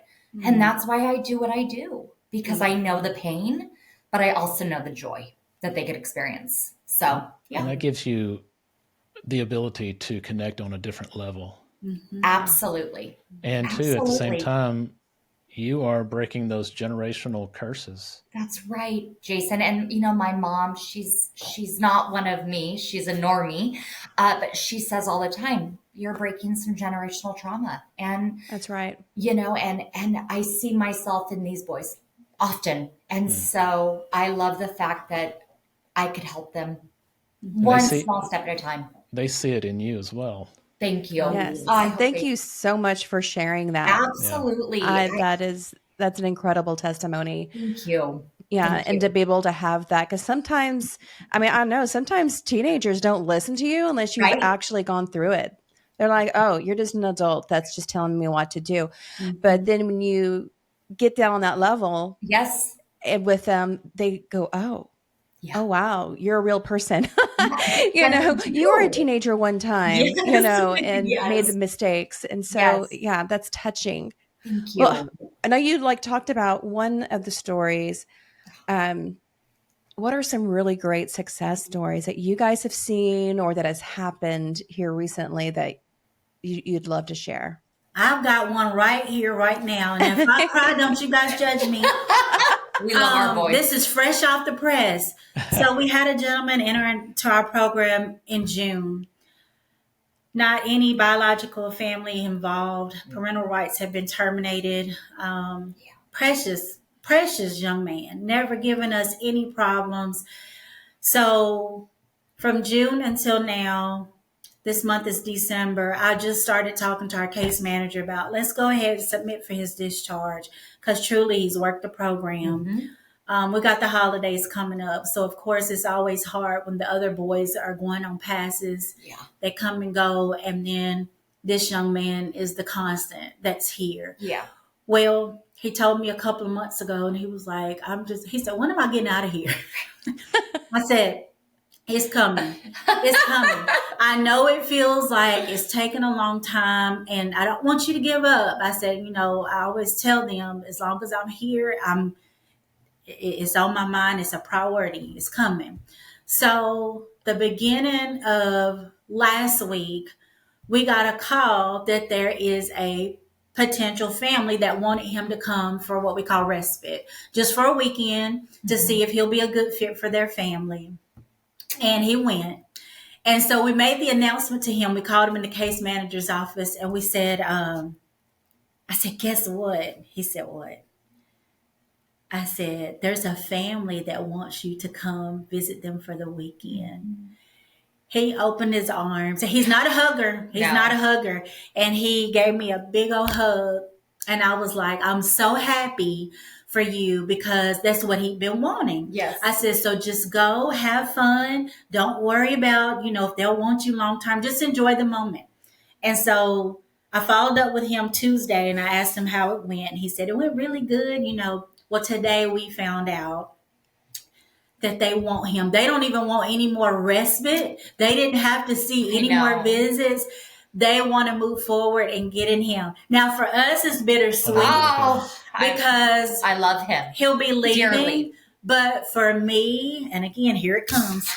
[SPEAKER 4] And that's why I do what I do, because I know the pain, but I also know the joy that they could experience. So, yeah.
[SPEAKER 1] And that gives you the ability to connect on a different level.
[SPEAKER 4] Absolutely.
[SPEAKER 1] And too, at the same
[SPEAKER 4] Absolutely.
[SPEAKER 1] time, you are breaking those generational curses.
[SPEAKER 4] That's right, Jason. And you know, my mom, she's not one of me. She's a normie, but she says all the time, "You're breaking some generational trauma." And
[SPEAKER 2] That's right.
[SPEAKER 4] you know, and I see myself in these boys often, and so I love the fact that I could help them one small step at a time.
[SPEAKER 1] They see it in you as well.
[SPEAKER 4] Thank you.
[SPEAKER 2] Yes.
[SPEAKER 4] I
[SPEAKER 2] And
[SPEAKER 4] hope
[SPEAKER 2] thank
[SPEAKER 4] they-
[SPEAKER 2] you so much for sharing that.
[SPEAKER 4] Absolutely.
[SPEAKER 2] That's an incredible testimony.
[SPEAKER 4] Thank you.
[SPEAKER 2] Yeah.
[SPEAKER 4] Thank
[SPEAKER 2] And
[SPEAKER 4] you.
[SPEAKER 2] to be able to have that, because sometimes, I mean, I know sometimes teenagers don't listen to you unless you've
[SPEAKER 4] Right.
[SPEAKER 2] actually gone through it. They're like, oh, you're just an adult that's just telling me what to do.
[SPEAKER 4] Mm-hmm.
[SPEAKER 2] But then when you get down on that level
[SPEAKER 4] Yes.
[SPEAKER 2] and with them, they go, oh,
[SPEAKER 4] Yeah.
[SPEAKER 2] oh, wow, you're a real person. you
[SPEAKER 4] Yes,
[SPEAKER 2] know,
[SPEAKER 4] you
[SPEAKER 2] you were a
[SPEAKER 4] do.
[SPEAKER 2] teenager one time, you
[SPEAKER 4] Yes.
[SPEAKER 2] know, and made
[SPEAKER 4] Yes.
[SPEAKER 2] mistakes. And so,
[SPEAKER 4] Yes.
[SPEAKER 2] yeah, that's touching.
[SPEAKER 4] Thank you.
[SPEAKER 2] Well, I know you talked about one of the stories. What are some really great success stories that you guys have seen or that has happened here recently that you'd love to share?
[SPEAKER 3] I've got one right here, right now. And if I cry, don't you guys judge me.
[SPEAKER 4] We love our boys.
[SPEAKER 3] This is fresh off the press. So we had a gentleman enter into our program in June. Not any biological family involved. Parental rights have been terminated. Precious young man, never given us any problems. So from June until now, this month is December, I just started talking to our case manager about let's go ahead and submit for his discharge because truly he's worked the program. We got the holidays coming up. So, of course, it's always hard when the other boys are going on passes.
[SPEAKER 4] Yeah.
[SPEAKER 3] They come and go. And then this young man is the constant that's here.
[SPEAKER 4] Yeah.
[SPEAKER 3] Well, he told me a couple of months ago, and he was like, he said, when am I getting out of here? I said, it's coming. It's coming. I know it feels like it's taken a long time, and I don't want you to give up. I said, I always tell them, as long as I'm here, it's on my mind. It's a priority. It's coming. So the beginning of last week, we got a call that there is a potential family that wanted him to come for what we call respite, just for a weekend to see if he'll be a good fit for their family. And he went. And so we made the announcement to him. We called him in the case manager's office, and we said, I said, guess what? He said, what? I said, there's a family that wants you to come visit them for the weekend. He opened his arms. He's not a hugger. He's not a hugger. And he gave me a big old hug. And I was like, I'm so happy for you, because that's what he'd been wanting.
[SPEAKER 4] Yes.
[SPEAKER 3] I said, so just go have fun. Don't worry about, if they'll want you long term. Just enjoy the moment. And so I followed up with him Tuesday, and I asked him how it went. And he said, it went really good. Well, today we found out that they want him. They don't even want any more respite. They didn't have to see any more visits. They want to move forward and get in him. Now, for us, it's bittersweet because
[SPEAKER 4] I love him.
[SPEAKER 3] He'll be leaving.
[SPEAKER 4] Dearly.
[SPEAKER 3] But for me, and again, here it comes.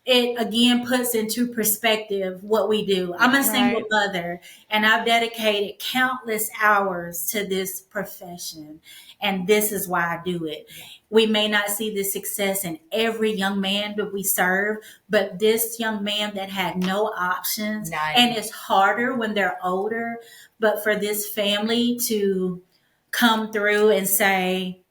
[SPEAKER 3] It again puts into perspective what we do. I'm a single mother, and I've dedicated countless hours to this profession, and this is why I do it. We may not see the success in every young man that we serve, but this young man that had no options, and it's harder when they're older, but for this family to come through and say,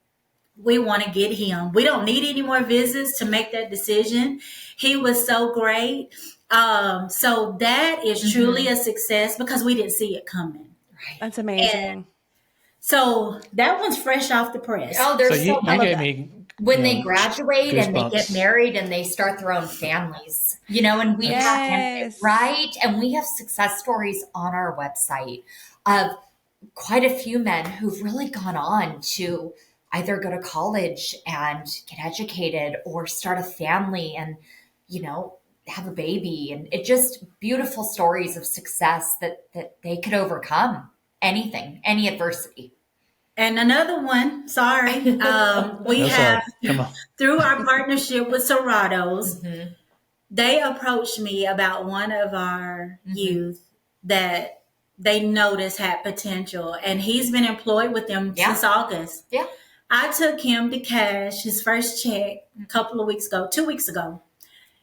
[SPEAKER 3] we want to get him. We don't need any more visits to make that decision. He was so great. So that is truly a success because we didn't see it coming.
[SPEAKER 2] Right. That's amazing.
[SPEAKER 3] And so that one's fresh off the press.
[SPEAKER 4] Oh, there's
[SPEAKER 1] so you gave me
[SPEAKER 4] when they graduate
[SPEAKER 1] goosebumps.
[SPEAKER 4] and they get married and they start their own families, and we have right, and we have success stories on our website of quite a few men who've really gone on to either go to college and get educated or start a family and, have a baby. And it just beautiful stories of success that they could overcome anything, any adversity.
[SPEAKER 3] And another one, we have, through our partnership with Seratos, they approached me about one of our youth that they noticed had potential. And he's been employed with them since August.
[SPEAKER 4] Yeah.
[SPEAKER 3] I took him to cash his first check a couple of weeks ago, 2 weeks ago.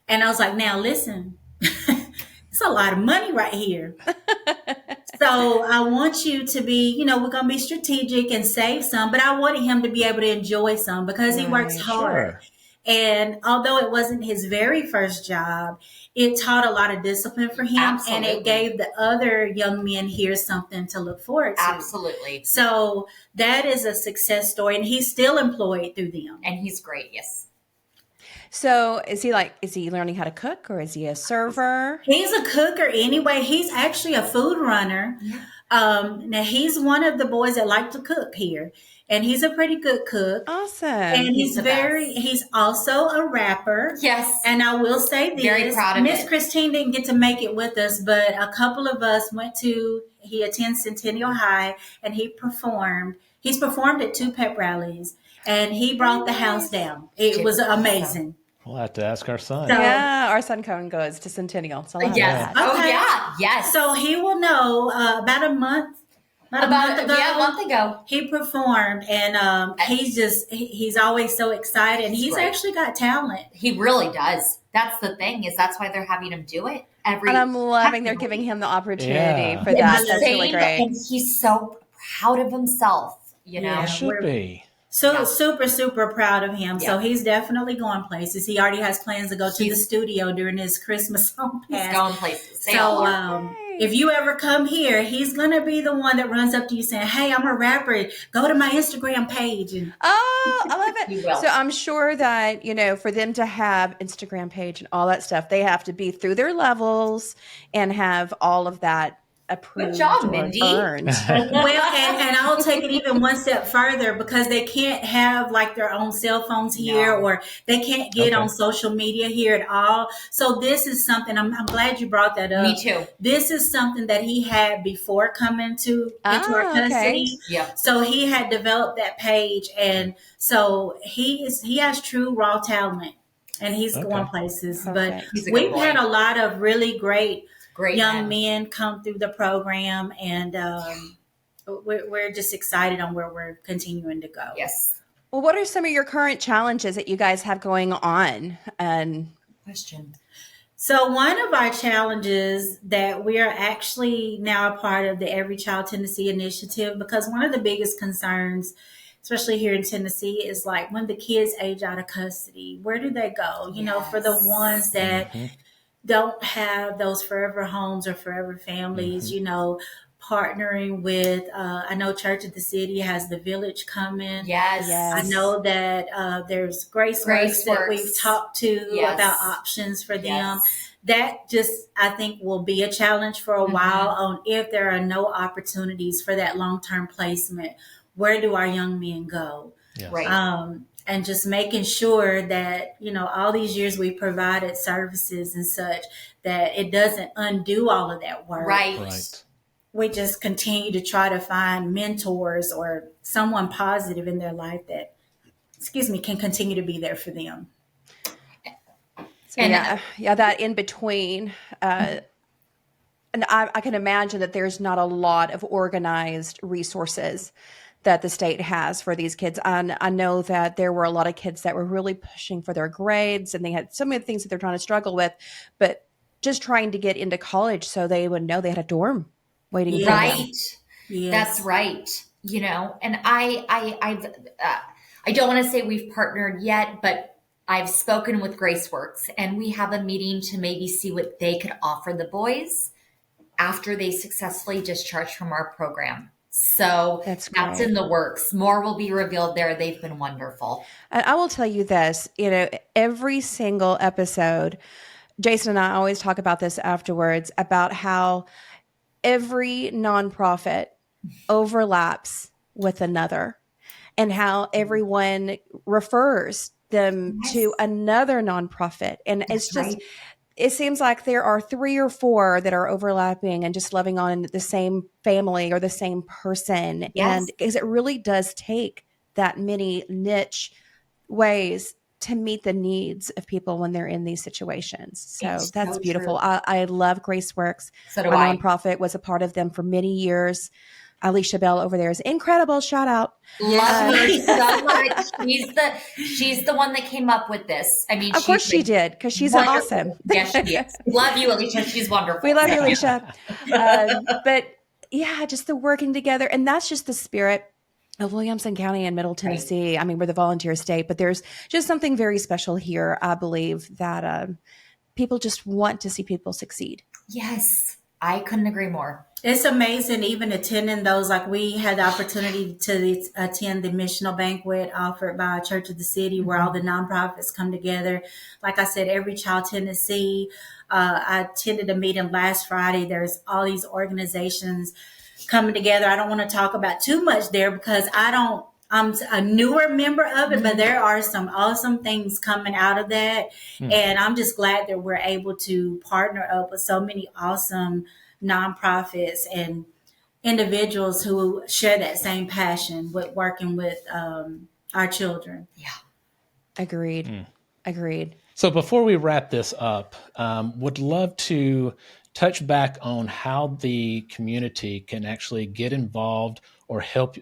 [SPEAKER 3] And I was like, now listen, it's a lot of money right here. So I want you to be, we're going to be strategic and save some, but I wanted him to be able to enjoy some because he works hard. Sure. And although it wasn't his very first job, it taught a lot of discipline for him. Absolutely. And it gave the other young men here something to look forward to.
[SPEAKER 4] Absolutely.
[SPEAKER 3] So that is a success story, and he's still employed through them.
[SPEAKER 4] And he's great, yes.
[SPEAKER 2] So is he learning how to cook, or is he a server?
[SPEAKER 3] He's a cooker anyway. He's actually a food runner. Yeah. Now he's one of the boys that like to cook here. And he's a pretty good cook.
[SPEAKER 2] Awesome.
[SPEAKER 3] And he's also a rapper.
[SPEAKER 4] Yes.
[SPEAKER 3] And I will say this.
[SPEAKER 4] Very proud of
[SPEAKER 3] Miss Christine didn't get to make it with us, but a couple of us he attends Centennial High, and he performed. He's performed at 2 pep rallies, and he brought the house down. It was amazing.
[SPEAKER 1] We'll have to ask our son.
[SPEAKER 2] So, our son Cohen goes to Centennial. So
[SPEAKER 4] yes. Okay. Oh, yeah. Yes.
[SPEAKER 3] So he will know about a month. A month ago, he performed, and he's always so excited. And he's actually got talent.
[SPEAKER 4] He really does. That's the thing, that's why they're having him do it
[SPEAKER 2] and I'm loving they're giving him the opportunity for that. That's really great.
[SPEAKER 4] And he's so proud of himself.
[SPEAKER 1] Should be.
[SPEAKER 3] So super, super proud of him. Yeah. So he's definitely going places. He already has plans to go to the studio during his Christmas home pass.
[SPEAKER 4] He's going places.
[SPEAKER 3] So if you ever come here, he's going to be the one that runs up to you saying, hey, I'm a rapper. Go to my Instagram page.
[SPEAKER 2] I love it. So I'm sure that, for them to have Instagram page and all that stuff, they have to be through their levels and have all of that approved
[SPEAKER 4] job,
[SPEAKER 2] or
[SPEAKER 4] Mindy.
[SPEAKER 2] earned.
[SPEAKER 3] Well, and I'll take it even one step further because they can't have like their own cell phones here,
[SPEAKER 4] No.
[SPEAKER 3] or they can't get
[SPEAKER 1] Okay.
[SPEAKER 3] on social media here at all. So this is something I'm glad you brought that up.
[SPEAKER 4] Me too.
[SPEAKER 3] This is something that he had before coming into our
[SPEAKER 2] Okay.
[SPEAKER 3] custody.
[SPEAKER 4] Yep.
[SPEAKER 3] So he had developed that page, and so he has true raw talent, and he's
[SPEAKER 1] Okay.
[SPEAKER 3] going places.
[SPEAKER 2] Perfect.
[SPEAKER 3] But
[SPEAKER 4] He's a good
[SPEAKER 3] we've
[SPEAKER 4] boy.
[SPEAKER 3] had a lot of really great young
[SPEAKER 4] men.
[SPEAKER 3] men come through the program, and we're just excited on where we're continuing to go.
[SPEAKER 4] Yes.
[SPEAKER 2] Well, what are some of your current challenges that you guys have going on? And
[SPEAKER 4] Question.
[SPEAKER 3] So one of our challenges that we are actually now a part of the Every Child Tennessee initiative, because one of the biggest concerns, especially here in Tennessee, is like when the kids age out of custody, where do they go? You know, for the ones that don't have those forever homes or forever families, you know, partnering with, I know Church of the City has the Village coming.
[SPEAKER 4] Yes.
[SPEAKER 3] I know that there's Grace Works that we've talked to about options for them.
[SPEAKER 4] Yes.
[SPEAKER 3] That just, I think, will be a challenge for a while on if there are no opportunities for that long-term placement. Where do our young men go?
[SPEAKER 1] Yes.
[SPEAKER 4] Right.
[SPEAKER 3] And just making sure that, you know, all these years we provided services and such, that it doesn't undo all of that work.
[SPEAKER 1] Right.
[SPEAKER 3] We just continue to try to find mentors or someone positive in their life that, can continue to be there for them.
[SPEAKER 2] so yeah, that in between. And I can imagine that there's not a lot of organized resources that the state has for these kids. And I know that there were a lot of kids that were really pushing for their grades, and they had so many things that they're trying to struggle with, but just trying to get into college so they would know they had a dorm waiting for them.
[SPEAKER 4] Right. Yes. That's right. You know, and I don't want to say we've partnered yet, but I've spoken with GraceWorks, and we have a meeting to maybe see what they could offer the boys after they successfully discharge from our program. So that's in the works. More will be revealed there. They've been wonderful.
[SPEAKER 2] And I will tell you this, you know, every single episode, Jason and I always talk about this afterwards, about how every nonprofit overlaps with another and how everyone refers them to another nonprofit. And it's just, it seems like there are 3 or 4 that are overlapping and just loving on the same family or the same person.
[SPEAKER 4] Yes.
[SPEAKER 2] And because it really does take that many niche ways to meet the needs of people when they're in these situations. So that's beautiful. I love GraceWorks.
[SPEAKER 4] So do
[SPEAKER 2] My nonprofit was a part of them for many years. Alicia Bell over there is incredible. Shout out.
[SPEAKER 4] Love her so much. She's the one that came up with this. I mean,
[SPEAKER 2] of course she did, because she's awesome.
[SPEAKER 4] Yes, she is. Love you, Alicia. She's wonderful.
[SPEAKER 2] We love you, Alicia. But yeah, just the working together. And that's just the spirit of Williamson County and Middle Tennessee. I mean, we're the volunteer state, but there's just something very special here, I believe, that people just want to see people succeed.
[SPEAKER 4] Yes, I couldn't agree more.
[SPEAKER 3] It's amazing even attending those. Like, we had the opportunity to attend the missional banquet offered by Church of the City, where all the nonprofits come together. Like I said, Every Child Tennessee. I attended a meeting last Friday. There's all these organizations coming together. I don't want to talk about too much there because I'm a newer member of it, but there are some awesome things coming out of that. And I'm just glad that we're able to partner up with so many awesome nonprofits and individuals who share that same passion with working with our children.
[SPEAKER 4] Yeah.
[SPEAKER 2] Agreed. Agreed.
[SPEAKER 1] So before we wrap this up, would love to touch back on how the community can actually get involved or help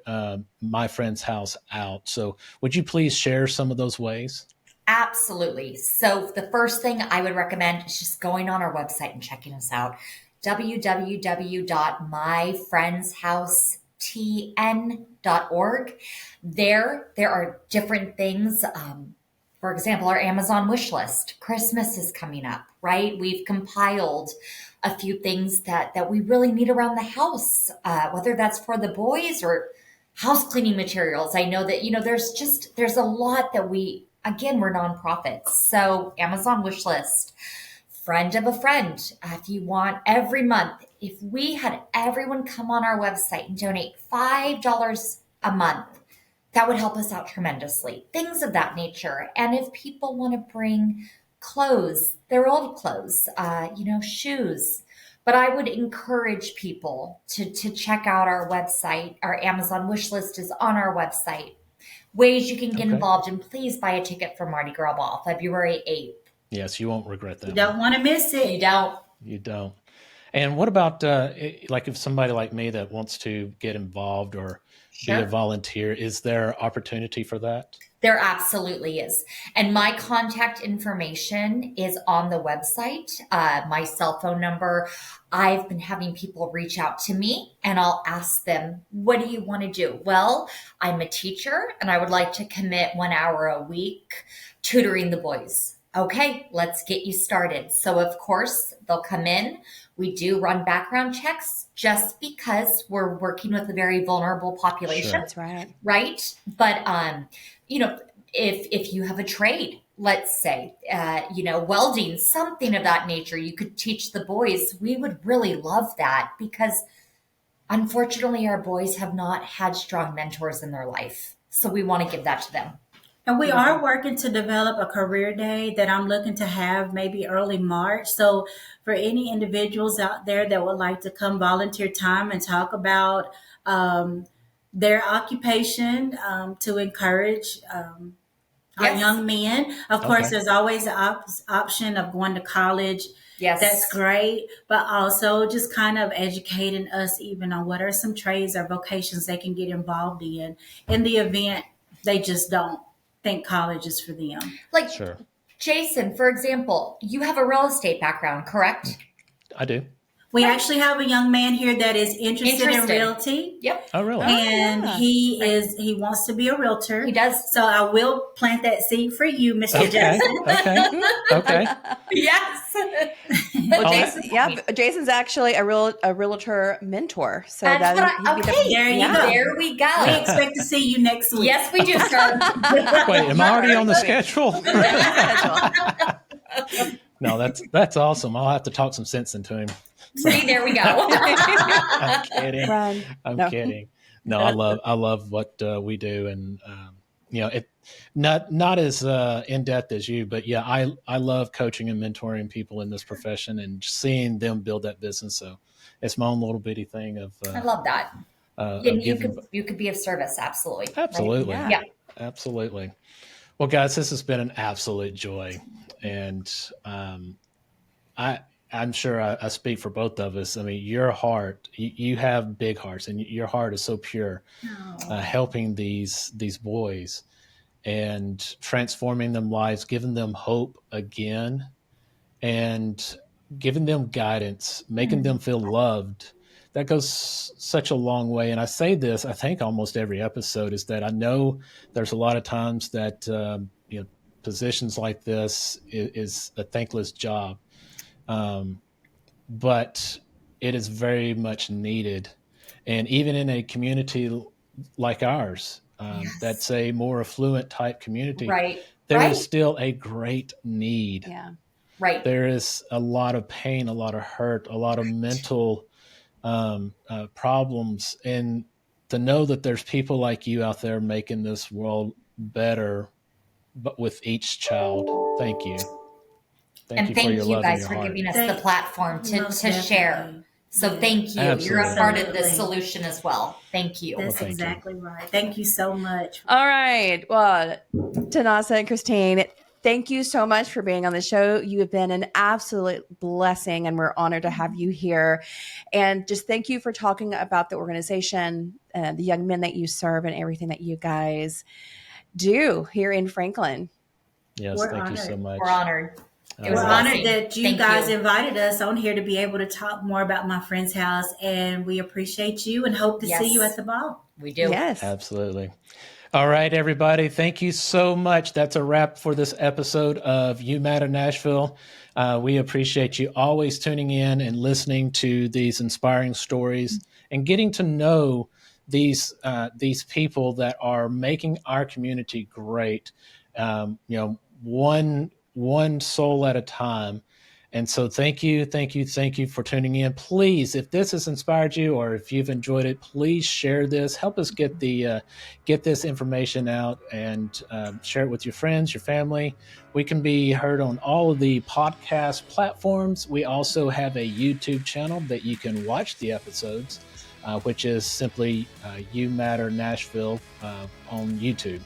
[SPEAKER 1] My Friend's House out. So would you please share some of those ways?
[SPEAKER 4] Absolutely. So the first thing I would recommend is just going on our website and checking us out. www.myfriendshousetn.org. There are different things. For example, our Amazon wish list. Christmas is coming up, right? We've compiled a few things that we really need around the house, whether that's for the boys or house cleaning materials. I know that, there's a lot that we're nonprofits. So Amazon wish list, friend of a friend. If you want every month, if we had everyone come on our website and donate $5 a month, that would help us out tremendously. Things of that nature. And if people want to bring clothes, their old clothes, shoes. But I would encourage people to check out our website. Our Amazon wish list is on our website. Ways you can get involved, and please buy a ticket for Mardi Gras Ball, February 8th.
[SPEAKER 1] Yes, you won't regret that.
[SPEAKER 3] You don't want to miss it.
[SPEAKER 4] You don't.
[SPEAKER 1] You don't. And what about like if somebody like me that wants to get involved or be a volunteer, is there opportunity for that?
[SPEAKER 4] There absolutely is. And my contact information is on the website, my cell phone number. I've been having people reach out to me and I'll ask them, what do you want to do? Well, I'm a teacher and I would like to commit 1 hour a week tutoring the boys. Okay, let's get you started. So of course they'll come in. We do run background checks just because we're working with a very vulnerable population.
[SPEAKER 1] Sure.
[SPEAKER 2] That's right.
[SPEAKER 4] Right. But, if you have a trade, let's say, welding, something of that nature, you could teach the boys. We would really love that because unfortunately our boys have not had strong mentors in their life. So we want to give that to them.
[SPEAKER 3] And we are working to develop a career day that I'm looking to have maybe early March. So for any individuals out there that would like to come volunteer time and talk about their occupation to encourage our young men. Of course, there's always the option of going to college.
[SPEAKER 4] Yes.
[SPEAKER 3] That's great. But also just kind of educating us even on what are some trades or vocations they can get involved in the event they just don't think college is for them.
[SPEAKER 4] Like
[SPEAKER 1] Sure.
[SPEAKER 4] Jason, for example, you have a real estate background, correct?
[SPEAKER 1] I do.
[SPEAKER 3] We actually have a young man here that is interested in realty.
[SPEAKER 4] Yep.
[SPEAKER 1] Oh, really?
[SPEAKER 3] And he wants to be a realtor.
[SPEAKER 4] He does.
[SPEAKER 3] So I will plant that seed for you, Mr.
[SPEAKER 1] Okay.
[SPEAKER 3] Jackson.
[SPEAKER 1] Okay.
[SPEAKER 4] Yes.
[SPEAKER 2] Well, Jason's actually a realtor mentor. So
[SPEAKER 4] That's
[SPEAKER 3] There you go.
[SPEAKER 4] There we go.
[SPEAKER 3] We expect to see you next week.
[SPEAKER 4] Yes, we do, sir.
[SPEAKER 1] Wait, am I already on the schedule? No, that's awesome. I'll have to talk some sense into him.
[SPEAKER 4] See, there we go.
[SPEAKER 1] I'm kidding.
[SPEAKER 2] Run.
[SPEAKER 1] I'm kidding. No, I love what we do, and it not as in depth as you, but yeah, I love coaching and mentoring people in this profession and seeing them build that business. So it's my own little bitty thing of.
[SPEAKER 4] I love that. And you could be of service, absolutely.
[SPEAKER 1] Absolutely,
[SPEAKER 4] Right? Yeah.
[SPEAKER 1] Absolutely. Well, guys, this has been an absolute joy, and I'm sure I speak for both of us. I mean, your heart, you have big hearts, and your heart is so pure, helping these boys and transforming them lives, giving them hope again, and giving them guidance, making them feel loved. That goes such a long way. And I say this, I think almost every episode, is that I know there's a lot of times that positions like this is a thankless job. But it is very much needed. And even in a community like ours, that's a more affluent type community, there is still a great need.
[SPEAKER 2] Yeah.
[SPEAKER 4] Right.
[SPEAKER 1] There is a lot of pain, a lot of hurt, a lot of mental problems. And to know that there's people like you out there making this world better, but with each child, thank you.
[SPEAKER 4] Thank you guys for giving us the platform to share. So thank you.
[SPEAKER 1] Absolutely.
[SPEAKER 4] You're a part of the solution as well. Thank you.
[SPEAKER 3] That's exactly right. Thank you so much.
[SPEAKER 2] All right. Well, Tanassa and Christine, thank you so much for being on the show. You have been an absolute blessing, and we're honored to have you here. And just thank you for talking about the organization, the young men that you serve, and everything that you guys do here in Franklin.
[SPEAKER 1] Yes, thank you so much.
[SPEAKER 4] We're honored.
[SPEAKER 3] We're honored that you guys invited us on here to be able to talk more about My Friend's House, and we appreciate you and hope to see you at the ball.
[SPEAKER 4] We do.
[SPEAKER 2] Yes.
[SPEAKER 1] Absolutely. All right, everybody. Thank you so much. That's a wrap for this episode of You Matter Nashville. We appreciate you always tuning in and listening to these inspiring stories and getting to know these people that are making our community great. One soul at a time. And so thank you for tuning in. Please, if this has inspired you or if you've enjoyed it, please share this. Help us get this information out and share it with your friends, your family. We can be heard on all of the podcast platforms. We also have a YouTube channel that you can watch the episodes, which is simply You Matter Nashville on YouTube.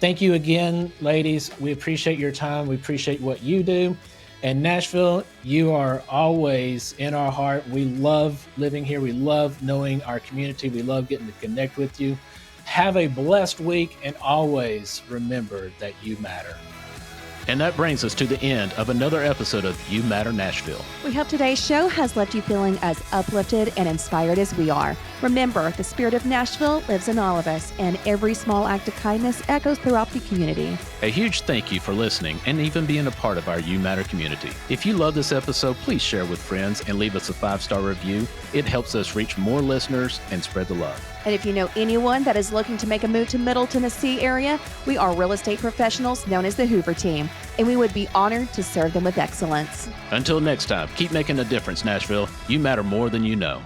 [SPEAKER 1] Thank you again, ladies. We appreciate your time. We appreciate what you do. And Nashville, you are always in our heart. We love living here. We love knowing our community. We love getting to connect with you. Have a blessed week, and always remember that you matter. And that brings us to the end of another episode of You Matter Nashville.
[SPEAKER 2] We hope today's show has left you feeling as uplifted and inspired as we are. Remember, the spirit of Nashville lives in all of us, and every small act of kindness echoes throughout the community.
[SPEAKER 1] A huge thank you for listening and even being a part of our You Matter community. If you love this episode, please share with friends and leave us a 5-star review. It helps us reach more listeners and spread the love.
[SPEAKER 2] And if you know anyone that is looking to make a move to Middle Tennessee area, we are real estate professionals known as the Hoover Team, and we would be honored to serve them with excellence.
[SPEAKER 1] Until next time, keep making a difference, Nashville. You matter more than you know.